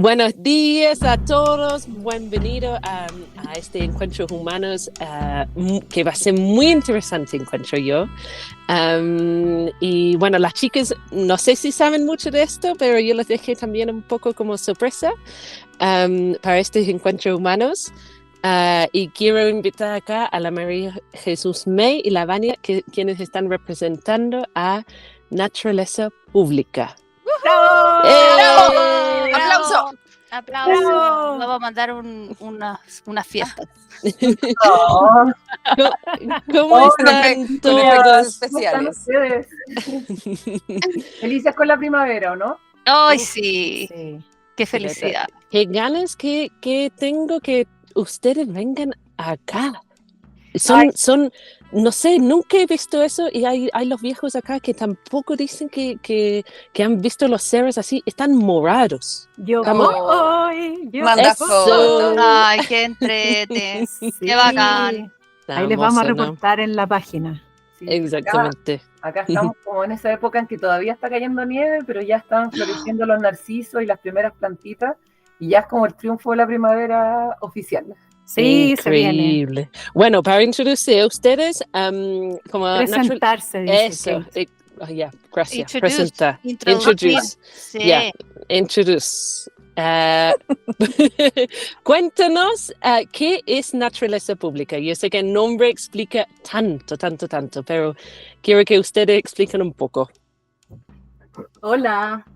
Buenos días a todos, bienvenido a este Encuentro Humanos, que va a ser muy interesante, encuentro yo. Y bueno, las chicas no sé si saben mucho de esto, pero yo les dejé también un poco como sorpresa para este Encuentro Humanos. Y quiero invitar acá a la María Jesús May y la Vania, quienes están representando a Naturaleza Pública. ¡Bravo! ¡Eh! ¡Bravo! ¡Aplausos! ¡Bravo! Vamos a mandar unas fiestas. Oh, ¿Cómo están con todos? especiales. Felices con la primavera, ¿o no? ¡Ay, sí! Sí. ¡Qué felicidad! Qué ganas que tengo que ustedes vengan acá. Son, no sé, nunca he visto eso y hay los viejos acá que tampoco dicen que han visto los cerros así, están morados. Yo Estamos- voy. Manda Eso. fotos. ¡Ay, qué entrete! Sí. ¡Qué bacán! Ahí les vamos a Estamos, ¿no? reportar en la página. Sí, Exactamente. Acá estamos como en esa época en que todavía está cayendo nieve, pero ya están floreciendo los narcisos y las primeras plantitas, y ya es como el triunfo de la primavera oficial. Sí, se viene. Increíble. Bueno, para introducir a ustedes, como Presentarse, dice eso. Kate. Gracias. Introduce. Presenta. Introduce. Sí. Yeah. Introduce. Cuéntanos qué es Naturaleza Pública. Yo sé que el nombre explica tanto, pero quiero que ustedes expliquen un poco. Hola,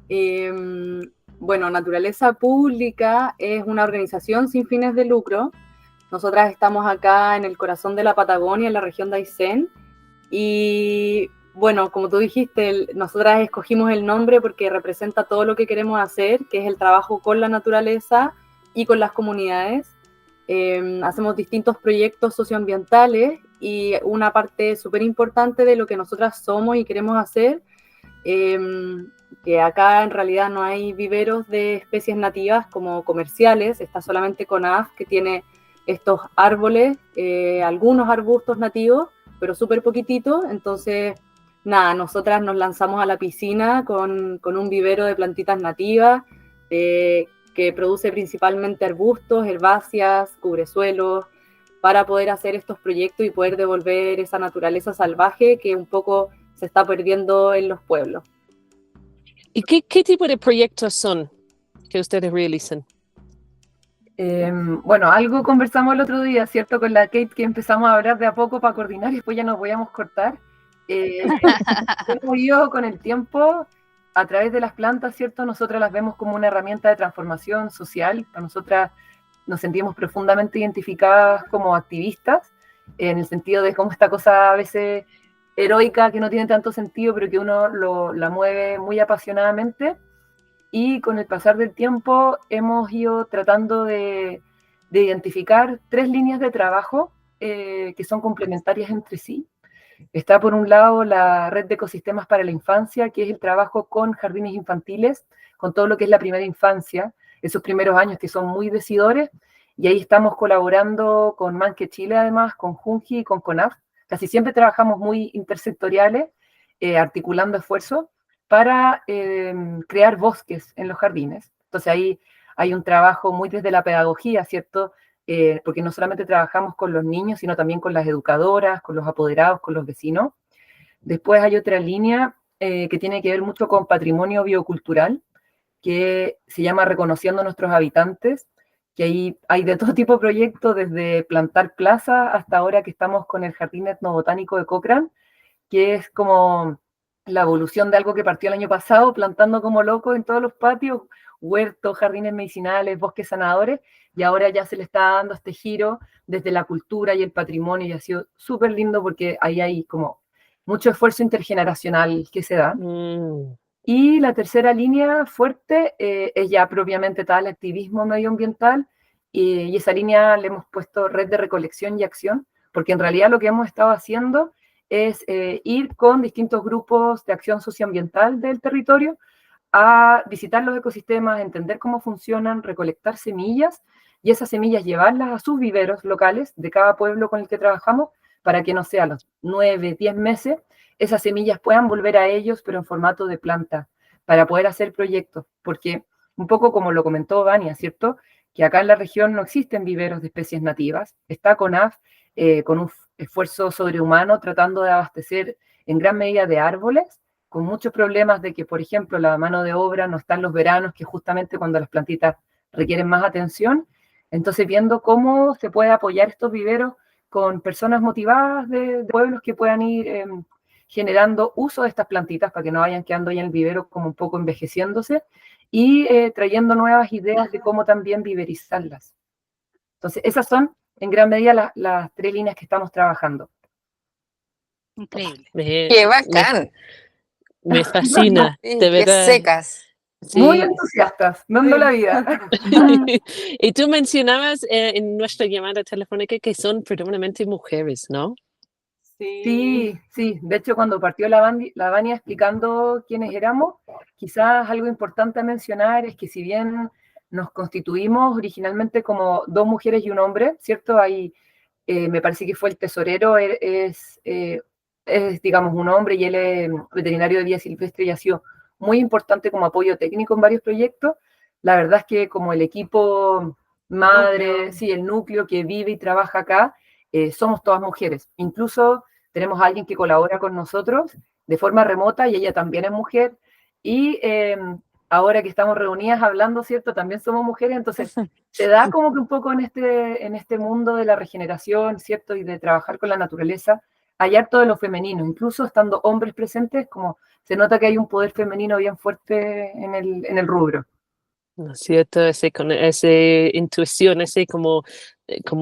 bueno, Naturaleza Pública es una organización sin fines de lucro. Nosotras estamos acá en el corazón de la Patagonia, en la región de Aysén, y bueno, como tú dijiste, nosotras escogimos el nombre porque representa todo lo que queremos hacer, que es el trabajo con la naturaleza y con las comunidades. Hacemos distintos proyectos socioambientales y una parte súper importante de lo que nosotras somos y queremos hacer, que acá en realidad no hay viveros de especies nativas como comerciales, está solamente CONAF, que tiene estos árboles, algunos arbustos nativos, pero súper poquititos. Entonces, nada, nosotras nos lanzamos a la piscina con un vivero de plantitas nativas, que produce principalmente arbustos, herbáceas, cubresuelos, para poder hacer estos proyectos y poder devolver esa naturaleza salvaje que un poco se está perdiendo en los pueblos. ¿Y qué tipo de proyectos son que ustedes realizan? Bueno, algo conversamos el otro día, ¿cierto? Con la Kate, que empezamos a hablar de a poco para coordinar y después ya nos podíamos cortar. Hemos ido con el tiempo a través de las plantas, ¿cierto? Nosotras las vemos como una herramienta de transformación social. Para nosotras nos sentimos profundamente identificadas como activistas, en el sentido de cómo esta cosa a veces heroica, que no tiene tanto sentido, pero que uno la mueve muy apasionadamente. Y con el pasar del tiempo hemos ido tratando de identificar 3 líneas de trabajo que son complementarias entre sí. Está por un lado la red de ecosistemas para la infancia, que es el trabajo con jardines infantiles, con todo lo que es la primera infancia, esos primeros años que son muy decidores, y ahí estamos colaborando con Manque Chile, además, con Junji y con CONAF. Casi siempre trabajamos muy intersectoriales, articulando esfuerzos para crear bosques en los jardines. Entonces ahí hay un trabajo muy desde la pedagogía, ¿cierto? Porque no solamente trabajamos con los niños, sino también con las educadoras, con los apoderados, con los vecinos. Después hay otra línea que tiene que ver mucho con patrimonio biocultural, que se llama Reconociendo Nuestros Habitantes, que ahí hay de todo tipo de proyectos, desde plantar plaza hasta ahora que estamos con el Jardín Etnobotánico de Cochrane, que es como la evolución de algo que partió el año pasado, plantando como locos en todos los patios, huertos, jardines medicinales, bosques sanadores, y ahora ya se le está dando este giro desde la cultura y el patrimonio, y ha sido súper lindo porque ahí hay como mucho esfuerzo intergeneracional que se da. Y la tercera línea fuerte es ya propiamente tal activismo medioambiental, y esa línea le hemos puesto red de recolección y acción, porque en realidad lo que hemos estado haciendo es ir con distintos grupos de acción socioambiental del territorio a visitar los ecosistemas, entender cómo funcionan, recolectar semillas, y esas semillas llevarlas a sus viveros locales de cada pueblo con el que trabajamos, para que, no sé, a los 9, 10 meses, esas semillas puedan volver a ellos, pero en formato de planta, para poder hacer proyectos, porque un poco como lo comentó Vania, ¿cierto? Que acá en la región no existen viveros de especies nativas. Está CONAF con un esfuerzo sobrehumano tratando de abastecer en gran medida de árboles, con muchos problemas de que, por ejemplo, la mano de obra no está en los veranos, que justamente cuando las plantitas requieren más atención. Entonces, viendo cómo se puede apoyar estos viveros con personas motivadas de pueblos que puedan ir generando uso de estas plantitas para que no vayan quedando ya en el vivero como un poco envejeciéndose y trayendo nuevas ideas de cómo también viverizarlas. Entonces, esas son en gran medida las 3 líneas que estamos trabajando. Increíble. ¡Qué bacán! Me fascina, Sí, de qué verdad. secas. Sí. Muy entusiastas, dando la vida. Y tú mencionabas en nuestra llamada telefónica que son predominantemente mujeres, ¿no? Sí, sí. De hecho, cuando partió la Vania explicando quiénes éramos, quizás algo importante a mencionar es que si bien nos constituimos originalmente como 2 mujeres y un hombre, ¿cierto? Ahí me parece que fue el tesorero, digamos, un hombre y él es veterinario de vida silvestre y ha sido muy importante como apoyo técnico en varios proyectos. La verdad es que como el equipo madre, sí, el núcleo que vive y trabaja acá, somos todas mujeres. Incluso tenemos a alguien que colabora con nosotros de forma remota y ella también es mujer. Y ahora que estamos reunidas hablando, ¿cierto? También somos mujeres, entonces se da como que un poco en este mundo de la regeneración, ¿cierto? Y de trabajar con la naturaleza, hallar todo lo femenino, incluso estando hombres presentes, como se nota que hay un poder femenino bien fuerte en el rubro. ¿No es cierto? Esa intuición, ese como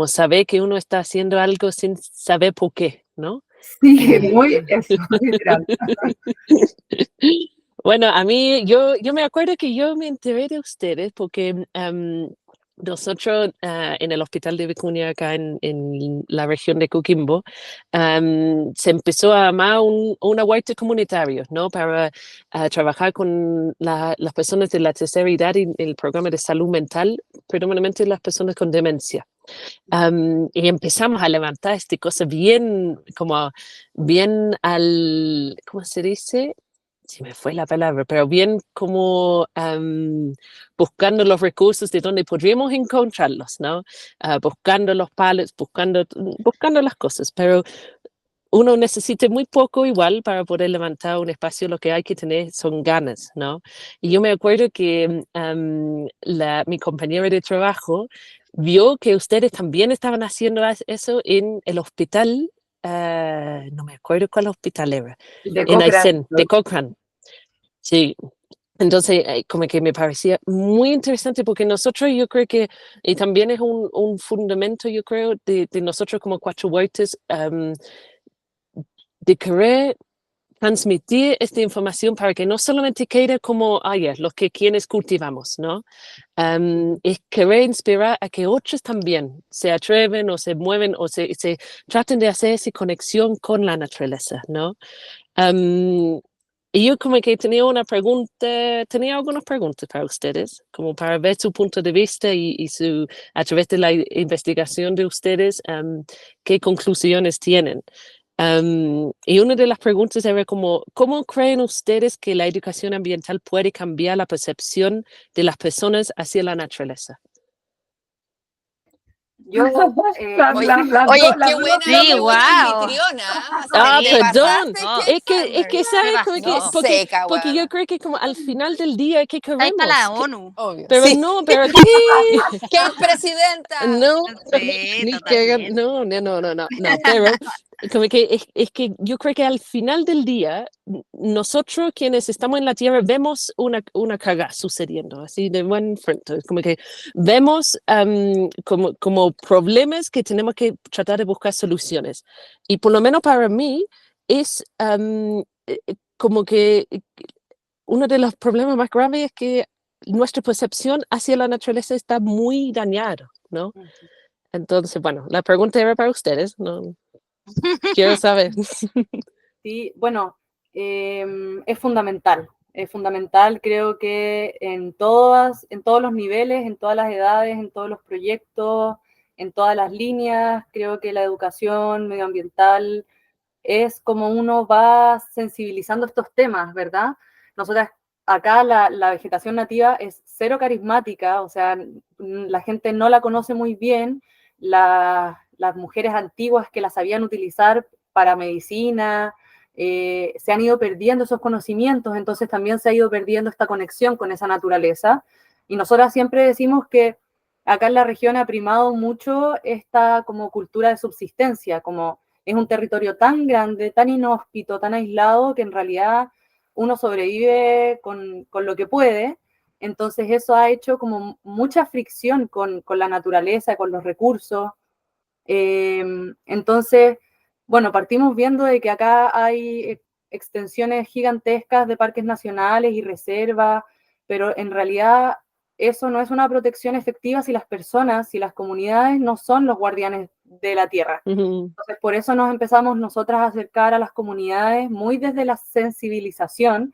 saber que uno está haciendo algo sin saber por qué, ¿no? Sí, muy eso, literal. Bueno, a mí, yo me acuerdo que yo me enteré de ustedes porque nosotros en el Hospital de Vicuña, acá en la región de Coquimbo, se empezó a armar una huerta comunitaria, ¿no? Para trabajar con las personas de la tercera edad y el programa de salud mental, predominantemente las personas con demencia. Y empezamos a levantar esta cosa bien ¿cómo se dice? Se me fue la palabra, pero bien como buscando los recursos de donde podríamos encontrarlos, ¿no? Buscando los palos, buscando las cosas, pero uno necesita muy poco igual para poder levantar un espacio, lo que hay que tener son ganas, ¿no? Y yo me acuerdo que mi compañera de trabajo vio que ustedes también estaban haciendo eso en el hospital, no me acuerdo cuál hospital era, De en Cochrane. Aysén, de Cochrane. Sí, entonces como que me parecía muy interesante porque nosotros yo creo que, y también es un fundamento yo creo de nosotros como Cuatro Huertas, de querer transmitir esta información para que no solamente quede como, los que quienes cultivamos, ¿no? Es querer inspirar a que otros también se atreven o se mueven o se traten de hacer esa conexión con la naturaleza, ¿no? Y yo como que tenía algunas preguntas para ustedes, como para ver su punto de vista y a través de la investigación de ustedes, qué conclusiones tienen. Y una de las preguntas era como, ¿cómo creen ustedes que la educación ambiental puede cambiar la percepción de las personas hacia la naturaleza? Yo, Oye, qué buena, Sí, qué buena wow. anfitriona. O sea, te Perdón. pasaste, Es que ¿sabes? Como que, No, seca, porque yo buena. creo que como al final del día, ¿qué Ahí está la queremos? ONU. Obvio. Pero Sí. no, pero ¡Qué presidenta! no, Sí, ni totalmente. no, pero como que es que yo creo que al final del día, nosotros quienes estamos en la Tierra vemos una caga sucediendo, así de buen frente, como que vemos como problemas que tenemos que tratar de buscar soluciones. Y por lo menos para mí es como que uno de los problemas más graves es que nuestra percepción hacia la naturaleza está muy dañada, ¿no? Entonces, bueno, la pregunta era para ustedes, ¿no? Quiero saber. Sí, bueno, es fundamental. Es fundamental, creo que en todos los niveles, en todas las edades, en todos los proyectos, en todas las líneas, creo que la educación medioambiental es como uno va sensibilizando estos temas, ¿verdad? Nosotras acá la vegetación nativa es cero carismática, o sea, la gente no la conoce muy bien, las mujeres antiguas que la sabían utilizar para medicina, se han ido perdiendo esos conocimientos, entonces también se ha ido perdiendo esta conexión con esa naturaleza. Y nosotras siempre decimos que acá en la región ha primado mucho esta como cultura de subsistencia, como es un territorio tan grande, tan inhóspito, tan aislado, que en realidad uno sobrevive con lo que puede. Entonces eso ha hecho como mucha fricción con la naturaleza, con los recursos. Entonces, bueno, partimos viendo de que acá hay extensiones gigantescas de parques nacionales y reservas, pero en realidad eso no es una protección efectiva si las personas, si las comunidades no son los guardianes de la tierra. Entonces, por eso nos empezamos nosotras a acercar a las comunidades muy desde la sensibilización,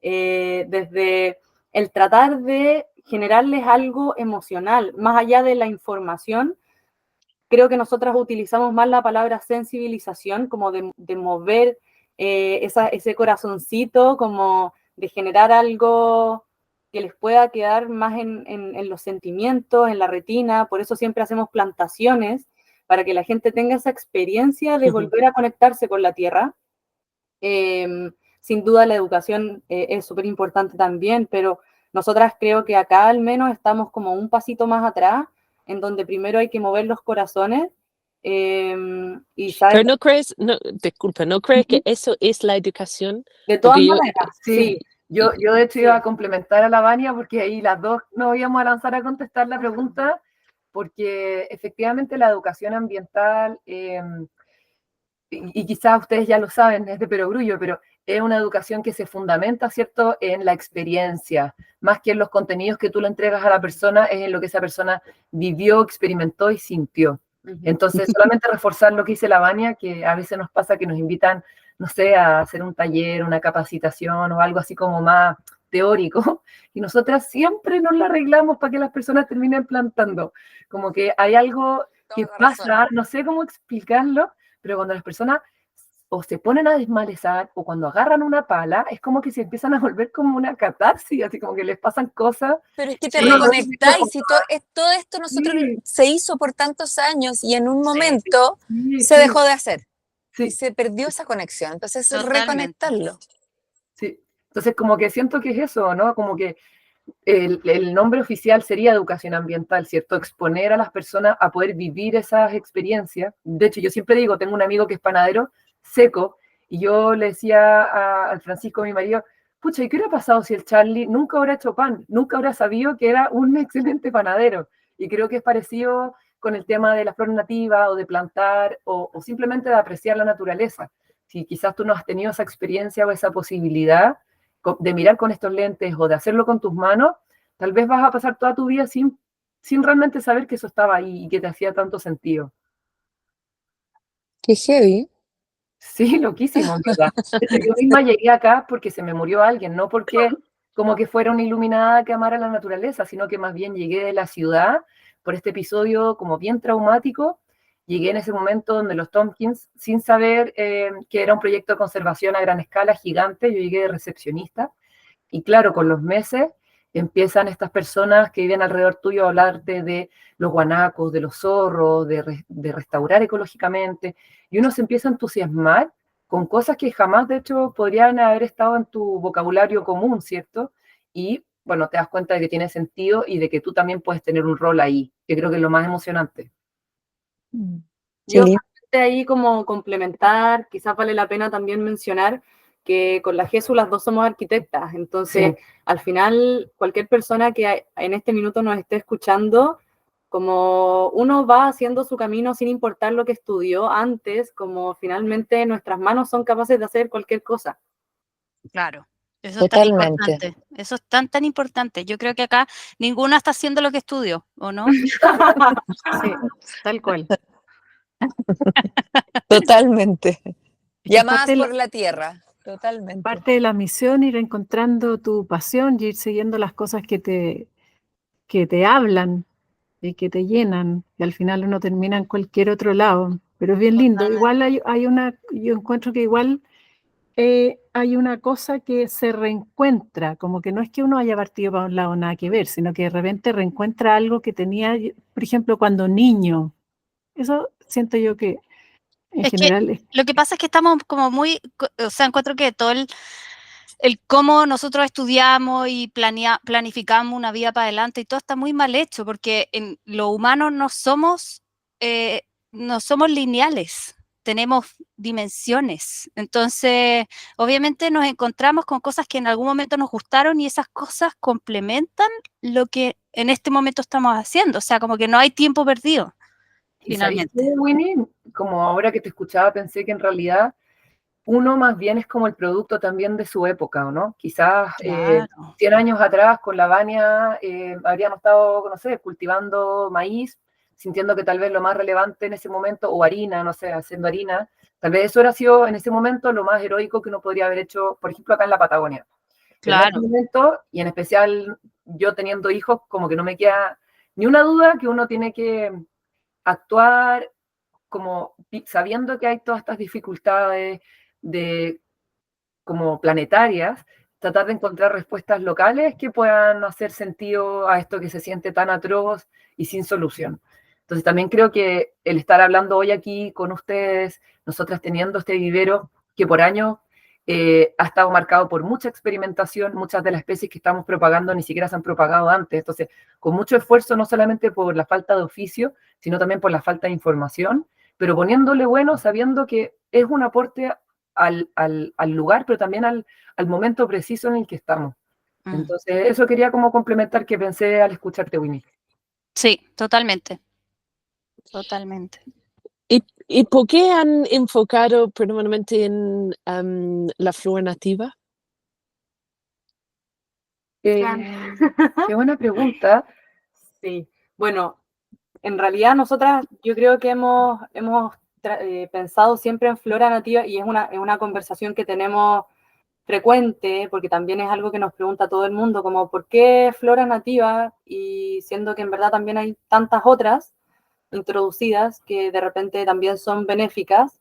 desde el tratar de generarles algo emocional, más allá de la información. Creo que nosotras utilizamos más la palabra sensibilización, como de mover ese corazoncito, como de generar algo que les pueda quedar más en los sentimientos, en la retina. Por eso siempre hacemos plantaciones, para que la gente tenga esa experiencia de volver a conectarse con la tierra. Sin duda la educación es súper importante también, pero nosotras creo que acá al menos estamos como un pasito más atrás, en donde primero hay que mover los corazones. Y Pero no crees, no, disculpa, ¿no crees que eso es la educación? De todas Porque maneras, sí. Yo de hecho iba a complementar a la Vania, porque ahí las dos nos íbamos a lanzar a contestar la pregunta, porque efectivamente la educación ambiental, y quizás ustedes ya lo saben, es de perogrullo, pero es una educación que se fundamenta, ¿cierto?, en la experiencia, más que en los contenidos que tú le entregas a la persona, es en lo que esa persona vivió, experimentó y sintió. Entonces, solamente reforzar lo que dice la Vania, que a veces nos pasa que nos invitan, no sé, a hacer un taller, una capacitación o algo así como más teórico, y nosotras siempre nos la arreglamos para que las personas terminen plantando. Como que hay algo que pasa, no sé cómo explicarlo, pero cuando las personas o se ponen a desmalezar o cuando agarran una pala, es como que se empiezan a volver como una catarsis, así como que les pasan cosas. Pero es que te reconectáis, y todo esto nosotros se hizo por tantos años y en un momento se dejó de hacer. Y se perdió esa conexión, entonces reconectarlo. Sí, entonces como que siento que es eso, ¿no? Como que el nombre oficial sería educación ambiental, ¿cierto? Exponer a las personas a poder vivir esas experiencias. De hecho, yo siempre digo, tengo un amigo que es panadero seco, y yo le decía al Francisco, mi marido, pucha, ¿y qué hubiera pasado si el Charlie nunca hubiera hecho pan? Nunca hubiera sabido que era un excelente panadero. Y creo que es parecido con el tema de las flores nativas, o de plantar, o simplemente de apreciar la naturaleza. Si quizás tú no has tenido esa experiencia o esa posibilidad de mirar con estos lentes o de hacerlo con tus manos, tal vez vas a pasar toda tu vida sin realmente saber que eso estaba ahí y que te hacía tanto sentido. Qué heavy. Sí, loquísimo, ¿verdad? Yo misma llegué acá porque se me murió alguien, no porque como que fuera una iluminada que amara la naturaleza, sino que más bien llegué de la ciudad por este episodio como bien traumático. Llegué en ese momento donde los Tompkins, sin saber que era un proyecto de conservación a gran escala, gigante, yo llegué de recepcionista, y claro, con los meses empiezan estas personas que viven alrededor tuyo a hablarte de los guanacos, de los zorros, de restaurar ecológicamente, y uno se empieza a entusiasmar con cosas que jamás, de hecho, podrían haber estado en tu vocabulario común, ¿cierto? Y, bueno, te das cuenta de que tiene sentido y de que tú también puedes tener un rol ahí, que creo que es lo más emocionante. Yo ahí como complementar, quizás vale la pena también mencionar que con la Jesús las dos somos arquitectas, entonces al final cualquier persona que en este minuto nos esté escuchando, como uno va haciendo su camino sin importar lo que estudió antes, como finalmente nuestras manos son capaces de hacer cualquier cosa. Claro, eso es tan importante, eso es tan importante. Yo creo que acá ninguna está haciendo lo que estudió, ¿o no? Sí, tal cual. Totalmente. Y Llamadas por la tierra, totalmente. Parte de la misión, ir encontrando tu pasión y ir siguiendo las cosas que te hablan y que te llenan, y al final uno termina en cualquier otro lado, pero es bien lindo. Igual yo encuentro que igual hay una cosa que se reencuentra, como que no es que uno haya partido para un lado nada que ver, sino que de repente reencuentra algo que tenía, por ejemplo, cuando niño. Eso siento yo que en Es que general lo que pasa es que estamos como muy, o sea, encuentro que todo el cómo nosotros estudiamos y planificamos una vida para adelante y todo está muy mal hecho, porque en lo humano no somos lineales, tenemos dimensiones. Entonces, obviamente nos encontramos con cosas que en algún momento nos gustaron y esas cosas complementan lo que en este momento estamos haciendo. O sea, como que no hay tiempo perdido, finalmente. ¿Y sabes qué, Winnie? Como ahora que te escuchaba, pensé que en realidad uno más bien es como el producto también de su época, ¿o no? Quizás Claro. 100 años atrás con la Vania habríamos estado, no sé, cultivando maíz, sintiendo que tal vez lo más relevante en ese momento, o harina, no sé, haciendo harina, tal vez eso hubiera sido en ese momento lo más heroico que uno podría haber hecho, por ejemplo, acá en la Patagonia. Pero en Claro. este momento, y en especial yo teniendo hijos, como que no me queda ni una duda que uno tiene que actuar como sabiendo que hay todas estas dificultades de como planetarias, tratar de encontrar respuestas locales que puedan hacer sentido a esto que se siente tan atroz y sin solución. Entonces también creo que el estar hablando hoy aquí con ustedes, nosotras teniendo este vivero que por años ha estado marcado por mucha experimentación, muchas de las especies que estamos propagando ni siquiera se han propagado antes, entonces con mucho esfuerzo, no solamente por la falta de oficio, sino también por la falta de información, pero poniéndole bueno, sabiendo que es un aporte al lugar, pero también al momento preciso en el que estamos. Entonces, eso quería como complementar que pensé al escucharte, Winnie. Sí, totalmente. Totalmente. ¿Y por qué han enfocado predominantemente en la flora nativa? Qué buena pregunta. Sí, bueno, en realidad nosotras yo creo que hemos pensado siempre en flora nativa y es una conversación que tenemos frecuente, porque también es algo que nos pregunta todo el mundo, como ¿por qué flora nativa? Y siendo que en verdad también hay tantas otras introducidas que de repente también son benéficas.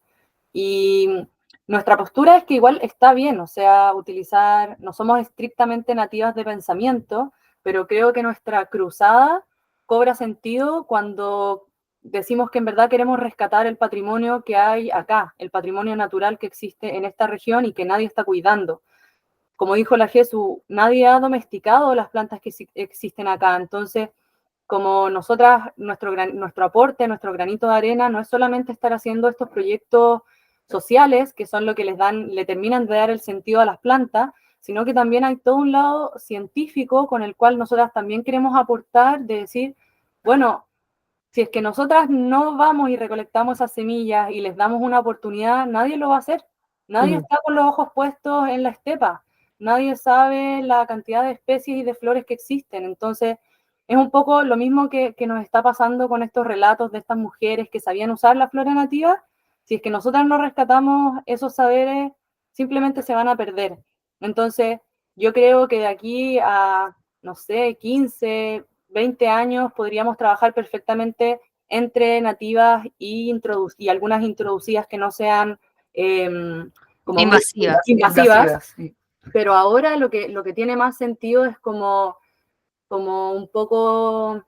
Y nuestra postura es que igual está bien, o sea, utilizar, no somos estrictamente nativas de pensamiento, pero creo que nuestra cruzada cobra sentido cuando decimos que en verdad queremos rescatar el patrimonio que hay acá, el patrimonio natural que existe en esta región y que nadie está cuidando. Como dijo la Jesús, nadie ha domesticado las plantas que existen acá, entonces como nosotras, nuestro aporte, nuestro granito de arena, no es solamente estar haciendo estos proyectos sociales, que son lo que le terminan de dar el sentido a las plantas, sino que también hay todo un lado científico con el cual nosotras también queremos aportar, de decir, bueno, si es que nosotras no vamos y recolectamos esas semillas y les damos una oportunidad, nadie lo va a hacer. Nadie está con los ojos puestos en la estepa. Nadie sabe la cantidad de especies y de flores que existen. Entonces, es un poco lo mismo que nos está pasando con estos relatos de estas mujeres que sabían usar la flora nativa. Si es que nosotras no rescatamos esos saberes, simplemente se van a perder. Entonces, yo creo que de aquí a, no sé, 15, 20 años podríamos trabajar perfectamente entre nativas y algunas introducidas que no sean como invasivas. Sí. Pero ahora lo que tiene más sentido es como un poco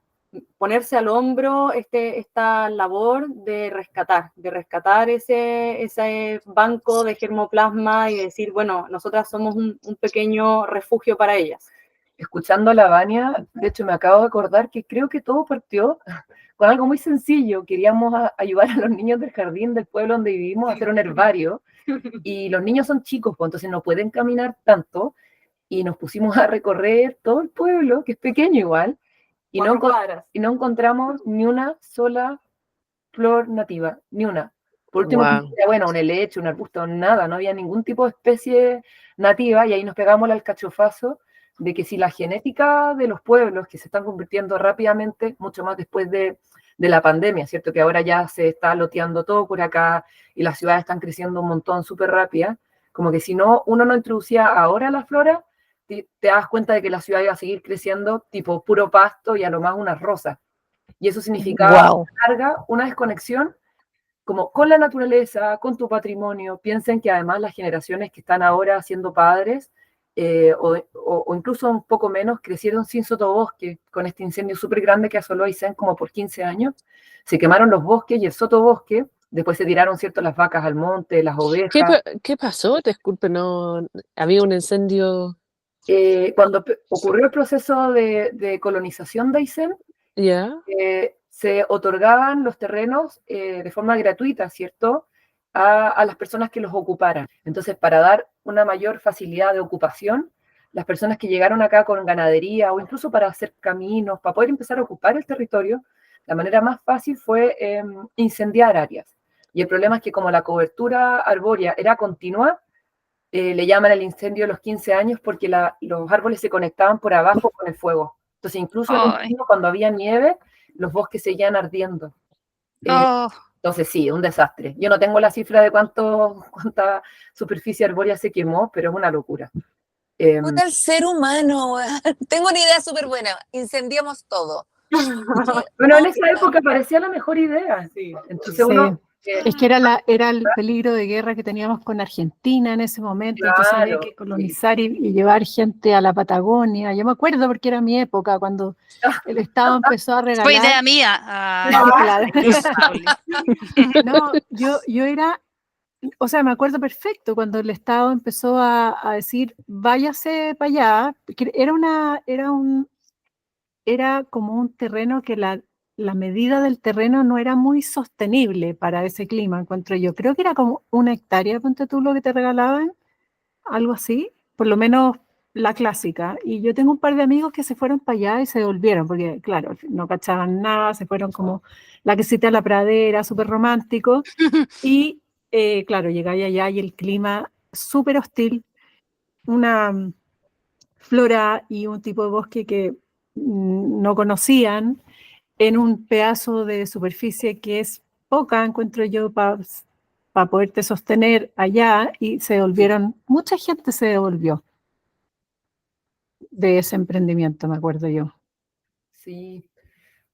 ponerse al hombro esta labor de rescatar ese banco de germoplasma y decir, bueno, nosotras somos un pequeño refugio para ellas. Escuchando a la Vania, de hecho me acabo de acordar que creo que todo partió con algo muy sencillo. Queríamos ayudar a los niños del jardín del pueblo donde vivimos a hacer un herbario, y los niños son chicos, pues entonces no pueden caminar tanto, y nos pusimos a recorrer todo el pueblo, que es pequeño igual, y no encontramos ni una sola flor nativa, ni una. Por último, bueno, un helecho, un arbusto, nada, no había ningún tipo de especie nativa, y ahí nos pegamos el alcachofazo de que si la genética de los pueblos, que se están convirtiendo rápidamente, mucho más después de la pandemia, ¿cierto? Que ahora ya se está loteando todo por acá y las ciudades están creciendo un montón súper rápida, como que si no, uno no introducía ahora la flora, te das cuenta de que la ciudad iba a seguir creciendo tipo puro pasto y a lo más unas rosas. Y eso significaba una desconexión como con la naturaleza, con tu patrimonio. Piensen que además las generaciones que están ahora siendo padres, o incluso un poco menos, crecieron sin sotobosque, con este incendio súper grande que asoló Aysén como por 15 años. Se quemaron los bosques y el sotobosque, después se tiraron, ¿cierto?, las vacas al monte, las ovejas. ¿Qué pasó? Disculpe, no, había un incendio. Cuando ocurrió el proceso de colonización de Aysén, ¿Ya? se otorgaban los terrenos de forma gratuita, ¿cierto?, a las personas que los ocuparan. Entonces, para dar una mayor facilidad de ocupación, las personas que llegaron acá con ganadería o incluso para hacer caminos, para poder empezar a ocupar el territorio, la manera más fácil fue incendiar áreas. Y el problema es que como la cobertura arbórea era continua, le llaman el incendio de los 15 años porque los árboles se conectaban por abajo con el fuego. Entonces, incluso en invierno, cuando había nieve, los bosques seguían ardiendo. Entonces, sí, un desastre. Yo no tengo la cifra de cuánta superficie arbórea se quemó, pero es una locura. Puta, el ser humano, tengo una idea súper buena. Incendiamos todo. Bueno, en esa época parecía la mejor idea. Sí. Entonces uno... Es que era el peligro de guerra que teníamos con Argentina en ese momento, Claro, entonces había que colonizar y llevar gente a la Patagonia. Yo me acuerdo porque era mi época, cuando el Estado empezó a regalar... Fue idea mía. Claro. No, yo era... O sea, me acuerdo perfecto cuando el Estado empezó a decir, váyase para allá, que era como un terreno que la medida del terreno no era muy sostenible para ese clima, encuentro yo. Creo que era como 1 hectárea, ponte tú, lo que te regalaban, algo así, por lo menos la clásica. Y yo tengo un par de amigos que se fueron para allá y se devolvieron, porque claro, no cachaban nada, se fueron como la quesita a la pradera, súper romántico. Y claro, llegáis allá y el clima súper hostil, una flora y un tipo de bosque que no conocían, en un pedazo de superficie que es poca, encuentro yo, para poderte sostener allá, y se devolvieron, mucha gente se devolvió de ese emprendimiento, me acuerdo yo. Sí,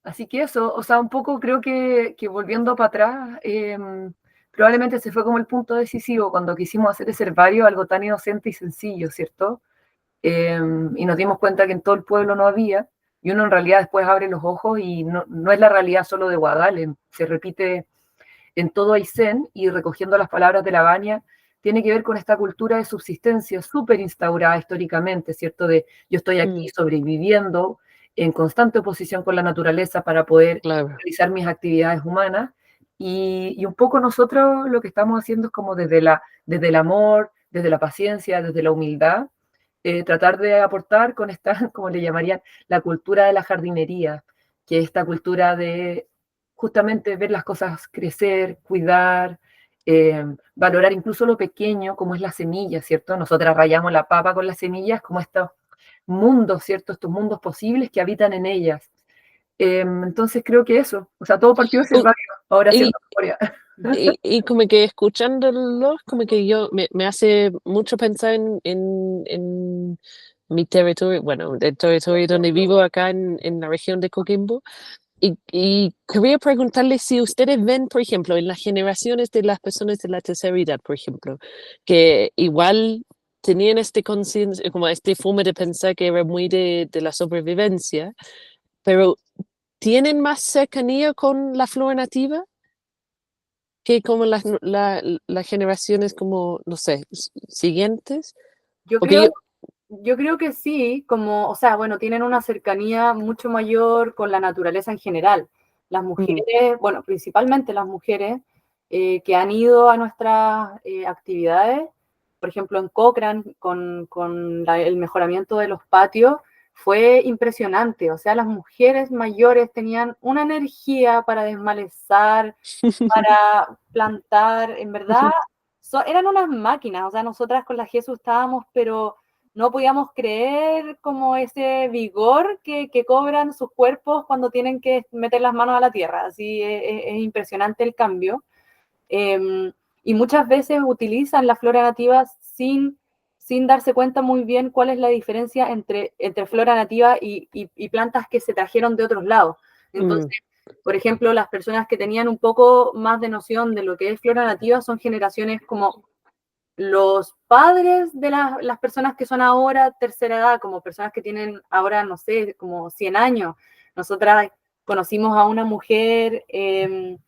así que eso, o sea, un poco creo que volviendo para atrás, probablemente se fue como el punto decisivo cuando quisimos hacer ese herbario, algo tan inocente y sencillo, ¿cierto? Y nos dimos cuenta que en todo el pueblo no había, y uno en realidad después abre los ojos y no es la realidad solo de Guadalem, se repite en todo Aysén, y recogiendo las palabras de Lavagna, tiene que ver con esta cultura de subsistencia súper instaurada históricamente, ¿cierto? De yo estoy aquí sobreviviendo en constante oposición con la naturaleza para poder realizar mis actividades humanas, y un poco nosotros lo que estamos haciendo es como desde el amor, desde la paciencia, desde la humildad, tratar de aportar con esta, como le llamarían, la cultura de la jardinería, que es esta cultura de justamente ver las cosas crecer, cuidar, valorar incluso lo pequeño, como es la semilla, ¿cierto? Nosotras rayamos la papa con las semillas, como estos mundos, ¿cierto? Estos mundos posibles que habitan en ellas. Entonces creo que eso, o sea, todo partió de ese barrio, ahora haciendo memoria. Y como que escuchándolo, como que yo me hace mucho pensar en mi territorio, bueno, el territorio donde vivo acá en la región de Coquimbo. Y quería preguntarle si ustedes ven, por ejemplo, en las generaciones de las personas de la tercera edad, por ejemplo, que igual tenían conciencia, como este forma de pensar que era muy de la sobrevivencia, pero ¿tienen más cercanía con la flora nativa que como las generaciones como, no sé, siguientes? Yo creo que sí, como, o sea, bueno, tienen una cercanía mucho mayor con la naturaleza en general. Las mujeres, bueno, principalmente las mujeres que han ido a nuestras actividades, por ejemplo, en Cochrane, con el mejoramiento de los patios, fue impresionante. O sea, las mujeres mayores tenían una energía para desmalezar, para plantar, en verdad, eran unas máquinas. O sea, nosotras con la Jesús estábamos, pero no podíamos creer como ese vigor que cobran sus cuerpos cuando tienen que meter las manos a la tierra. Así es impresionante el cambio. Y muchas veces utilizan la flora nativa sin darse cuenta muy bien cuál es la diferencia entre flora nativa y plantas que se trajeron de otros lados. Entonces, por ejemplo, las personas que tenían un poco más de noción de lo que es flora nativa son generaciones como los padres de las personas que son ahora tercera edad, como personas que tienen ahora, no sé, como 100 años. Nosotras conocimos a una mujer que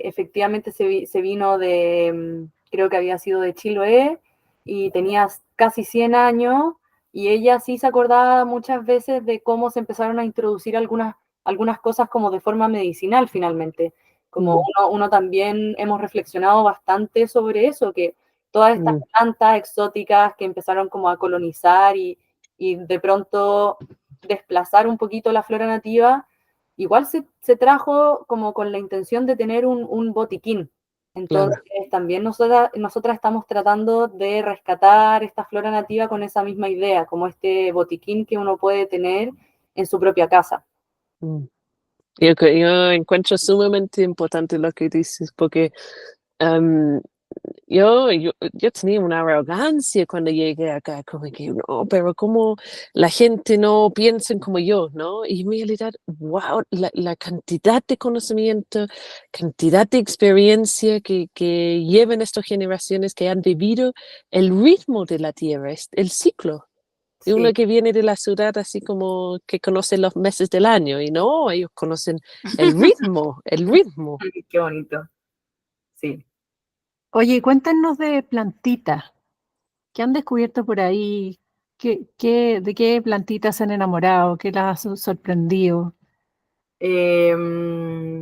efectivamente se vino de, creo que había sido de Chiloé, y tenía casi 100 años, y ella sí se acordaba muchas veces de cómo se empezaron a introducir algunas cosas como de forma medicinal finalmente. Como uno también hemos reflexionado bastante sobre eso, que todas estas plantas exóticas que empezaron como a colonizar y de pronto desplazar un poquito la flora nativa, igual se trajo como con la intención de tener un botiquín. Entonces, también nosotras estamos tratando de rescatar esta flora nativa con esa misma idea, como este botiquín que uno puede tener en su propia casa. Yo encuentro sumamente importante lo que dices, porque yo tenía una arrogancia cuando llegué acá, como que no, pero como la gente no piensa como yo, ¿no? Y en realidad, wow, la cantidad de conocimiento, cantidad de experiencia que llevan estas generaciones que han vivido el ritmo de la tierra, el ciclo. Y uno que viene de la ciudad así como que conoce los meses del año, y no, ellos conocen el ritmo, el ritmo. Qué bonito. Sí. Oye, cuéntanos de plantitas. ¿Qué han descubierto por ahí? ¿De qué plantitas se han enamorado? ¿Qué las ha sorprendido? Yo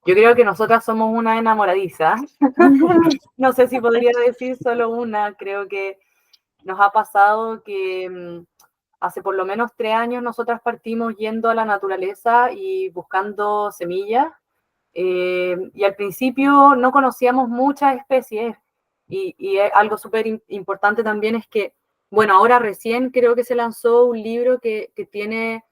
creo que nosotras somos una enamoradiza. No sé si podría decir solo una. Creo que nos ha pasado que hace por lo menos 3 años nosotras partimos yendo a la naturaleza y buscando semillas. Y al principio no conocíamos muchas especies. Y algo súper importante también es que, bueno, ahora recién creo que se lanzó un libro que tiene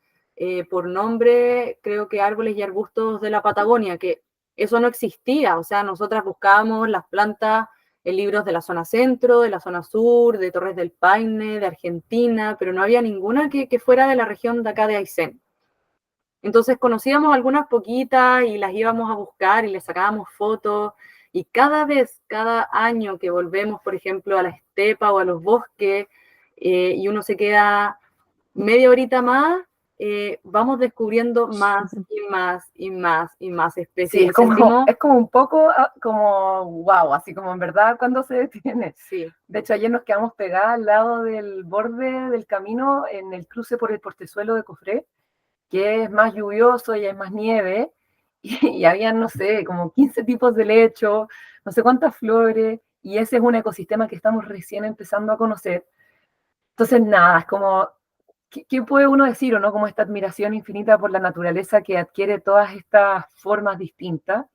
por nombre, creo que Árboles y Arbustos de la Patagonia, que eso no existía. O sea, nosotras buscábamos las plantas en libros de la zona centro, de la zona sur, de Torres del Paine, de Argentina, pero no había ninguna que fuera de la región de acá de Aysén. Entonces conocíamos algunas poquitas y las íbamos a buscar y les sacábamos fotos, y cada vez, cada año que volvemos, por ejemplo, a la estepa o a los bosques, y uno se queda media horita más, vamos descubriendo más y más y más y más especies. Sí, es como un poco como wow, así como en verdad cuando se detiene. Sí. De hecho, ayer nos quedamos pegadas al lado del borde del camino en el cruce por el portezuelo de Cofré, que es más lluvioso y hay más nieve, y habían, no sé, como 15 tipos de lecho, no sé cuántas flores, y ese es un ecosistema que estamos recién empezando a conocer. Entonces, nada, es como, ¿qué puede uno decir o no? Como esta admiración infinita por la naturaleza que adquiere todas estas formas distintas,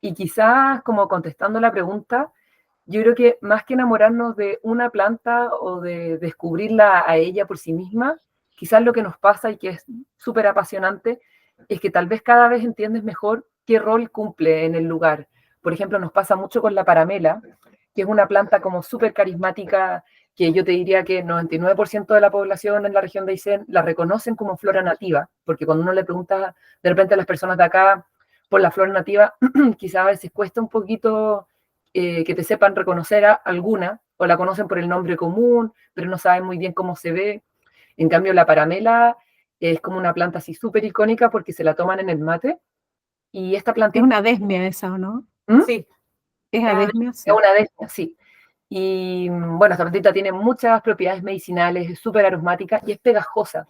y quizás, como contestando la pregunta, yo creo que más que enamorarnos de una planta o de descubrirla a ella por sí misma, quizás lo que nos pasa y que es súper apasionante es que tal vez cada vez entiendes mejor qué rol cumple en el lugar. Por ejemplo, nos pasa mucho con la paramela, que es una planta como súper carismática, que yo te diría que el 99% de la población en la región de Aysén la reconocen como flora nativa, porque cuando uno le pregunta de repente a las personas de acá por la flora nativa, quizás a veces cuesta un poquito que te sepan reconocer a alguna, o la conocen por el nombre común, pero no saben muy bien cómo se ve. En cambio, la paramela es como una planta así súper icónica porque se la toman en el mate. Y esta planta Es una desmia esa, ¿o no? Sí. Es adesmia, sí. Es una desmia, sí. Y bueno, esta plantita tiene muchas propiedades medicinales, es súper aromática y es pegajosa.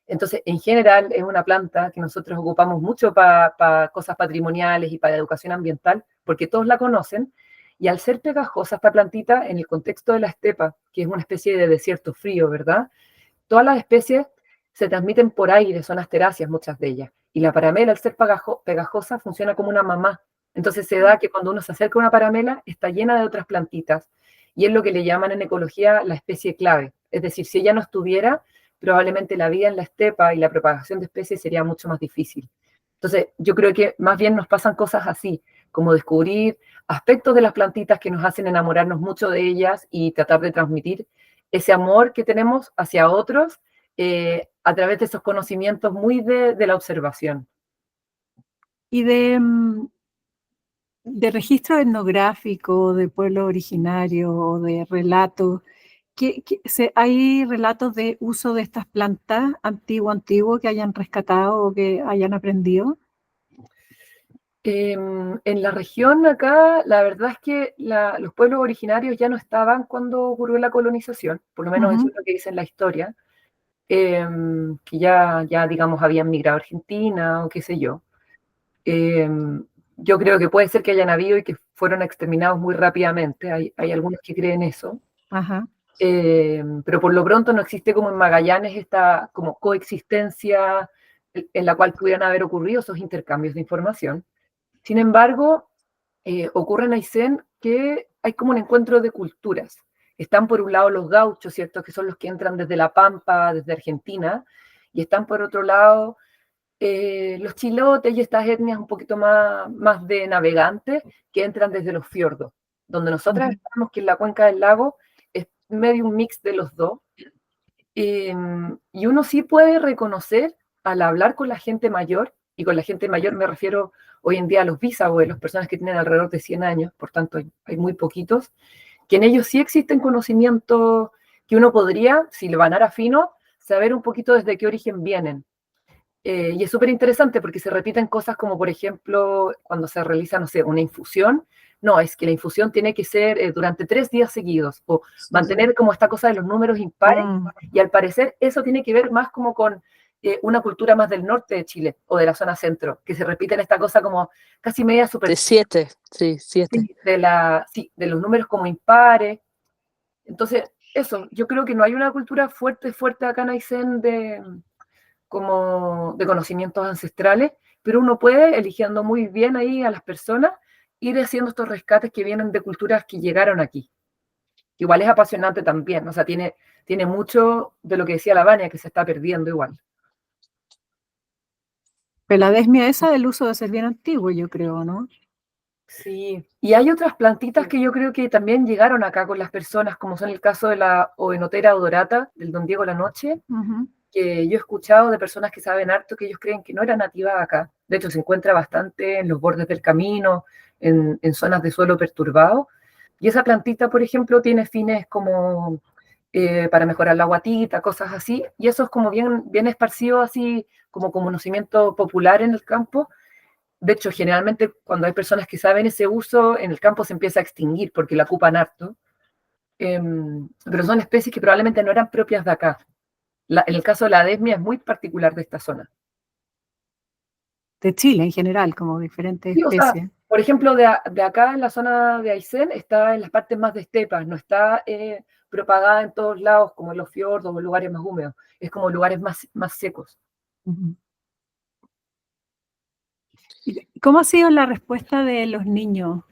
Entonces, en general, es una planta que nosotros ocupamos mucho para cosas patrimoniales y para educación ambiental, porque todos la conocen. Y al ser pegajosa esta plantita, en el contexto de la estepa, que es una especie de desierto frío, ¿verdad? Todas las especies se transmiten por aire, son asteráceas muchas de ellas. Y la paramela, al ser pegajosa, funciona como una mamá. Entonces se da que cuando uno se acerca a una paramela, está llena de otras plantitas. Y es lo que le llaman en ecología la especie clave. Es decir, si ella no estuviera, probablemente la vida en la estepa y la propagación de especies sería mucho más difícil. Entonces, yo creo que más bien nos pasan cosas así, como descubrir aspectos de las plantitas que nos hacen enamorarnos mucho de ellas y tratar de transmitir ese amor que tenemos hacia otros a través de esos conocimientos muy de la observación. Y de registro etnográfico, de pueblo originario o de relatos, ¿hay relatos de uso de estas plantas antiguo que hayan rescatado o que hayan aprendido? En la región acá, la verdad es que los pueblos originarios ya no estaban cuando ocurrió la colonización, por lo menos eso es lo que dice en la historia, que ya, digamos, habían migrado a Argentina o qué sé yo. Yo creo que puede ser que hayan habido y que fueron exterminados muy rápidamente, hay algunos que creen eso. Ajá. Pero por lo pronto no existe como en Magallanes esta como coexistencia en la cual pudieran haber ocurrido esos intercambios de información. Sin embargo, ocurre en Aysén que hay como un encuentro de culturas. Están por un lado los gauchos, ¿cierto? Que son los que entran desde La Pampa, desde Argentina, y están por otro lado los chilotes y estas etnias un poquito más de navegantes que entran desde los fiordos, donde nosotras estamos, que en la cuenca del lago es medio un mix de los dos. Y uno sí puede reconocer al hablar con la gente mayor, y con la gente mayor me refiero hoy en día a los bisabuelos, personas que tienen alrededor de 100 años, por tanto hay muy poquitos, que en ellos sí existen conocimientos que uno podría, si le ganara fino, saber un poquito desde qué origen vienen. Y es súper interesante porque se repiten cosas como, por ejemplo, cuando se realiza, no sé, una infusión. No, es que la infusión tiene que ser durante 3 días seguidos, o mantener como esta cosa de los números impares, y al parecer eso tiene que ver más como con una cultura más del norte de Chile, o de la zona centro, que se repiten esta cosa como casi media super... De 7, sí, 7. Sí, de los números como impares. Entonces, eso, yo creo que no hay una cultura fuerte acá en Aysén como de conocimientos ancestrales, pero uno puede, eligiendo muy bien ahí a las personas, ir haciendo estos rescates que vienen de culturas que llegaron aquí. Igual es apasionante también, o sea, tiene mucho de lo que decía la Vania, que se está perdiendo igual. Pero la desmia esa del uso de ser bien antiguo, yo creo, ¿no? Sí, y hay otras plantitas que yo creo que también llegaron acá con las personas, como son el caso de la Oenotera odorata, del Don Diego La Noche, que yo he escuchado de personas que saben harto que ellos creen que no era nativa acá. De hecho, se encuentra bastante en los bordes del camino, en zonas de suelo perturbado. Y esa plantita, por ejemplo, tiene fines como para mejorar la guatita, cosas así. Y eso es como bien esparcido, así como conocimiento popular en el campo. De hecho, generalmente cuando hay personas que saben ese uso, en el campo se empieza a extinguir porque la ocupan harto. Pero son especies que probablemente no eran propias de acá. En el caso de la desmia es muy particular de esta zona. De Chile en general, como diferentes especies. O sea, por ejemplo, de acá en la zona de Aysén está en las partes más de estepas, no está propagada en todos lados como en los fiordos o en lugares más húmedos, es como lugares más secos. ¿Cómo ha sido la respuesta de los niños?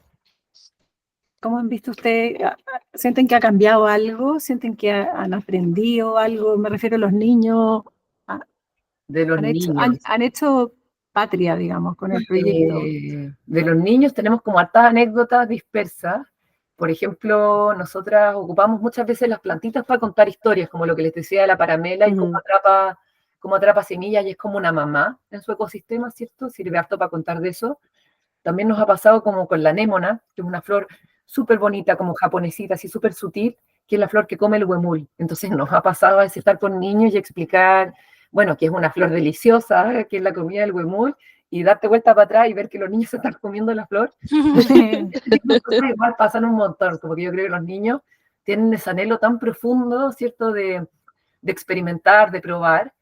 ¿Cómo han visto ustedes? ¿Sienten que ha cambiado algo? ¿Sienten que han aprendido algo? Me refiero a los niños. De los niños. Han hecho patria, digamos, con el proyecto. De los niños tenemos como hartas anécdotas dispersas. Por ejemplo, nosotras ocupamos muchas veces las plantitas para contar historias, como lo que les decía de la paramela, y cómo atrapa semillas, y es como una mamá en su ecosistema, ¿cierto? Sirve harto para contar de eso. También nos ha pasado como con la anémona, que es una flor súper bonita, como japonesita, así súper sutil, que es la flor que come el huemul. Entonces nos ha pasado a veces estar con niños y explicar, bueno, que es una flor deliciosa, que es la comida del huemul, y darte vuelta para atrás y ver que los niños se están comiendo la flor. Igual pasan un montón, como que yo creo que los niños tienen ese anhelo tan profundo, ¿cierto?, de experimentar, de probar.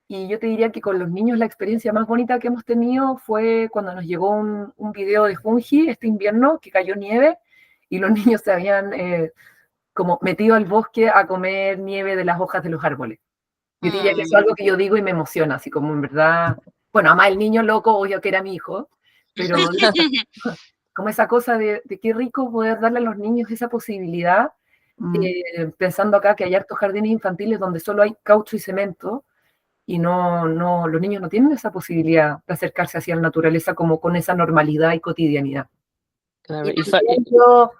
Y yo te diría que con los niños la experiencia más bonita que hemos tenido fue cuando nos llegó un video de Junji este invierno, que cayó nieve, y los niños se habían como metido al bosque a comer nieve de las hojas de los árboles. Yo diría que eso es algo que yo digo y me emociona, así como en verdad, bueno, además el niño loco, obvio que era mi hijo, pero como esa cosa de qué rico poder darle a los niños esa posibilidad, pensando acá que hay hartos jardines infantiles donde solo hay caucho y cemento, y los niños no tienen esa posibilidad de acercarse hacia la naturaleza como con esa normalidad y cotidianidad. Claro, yo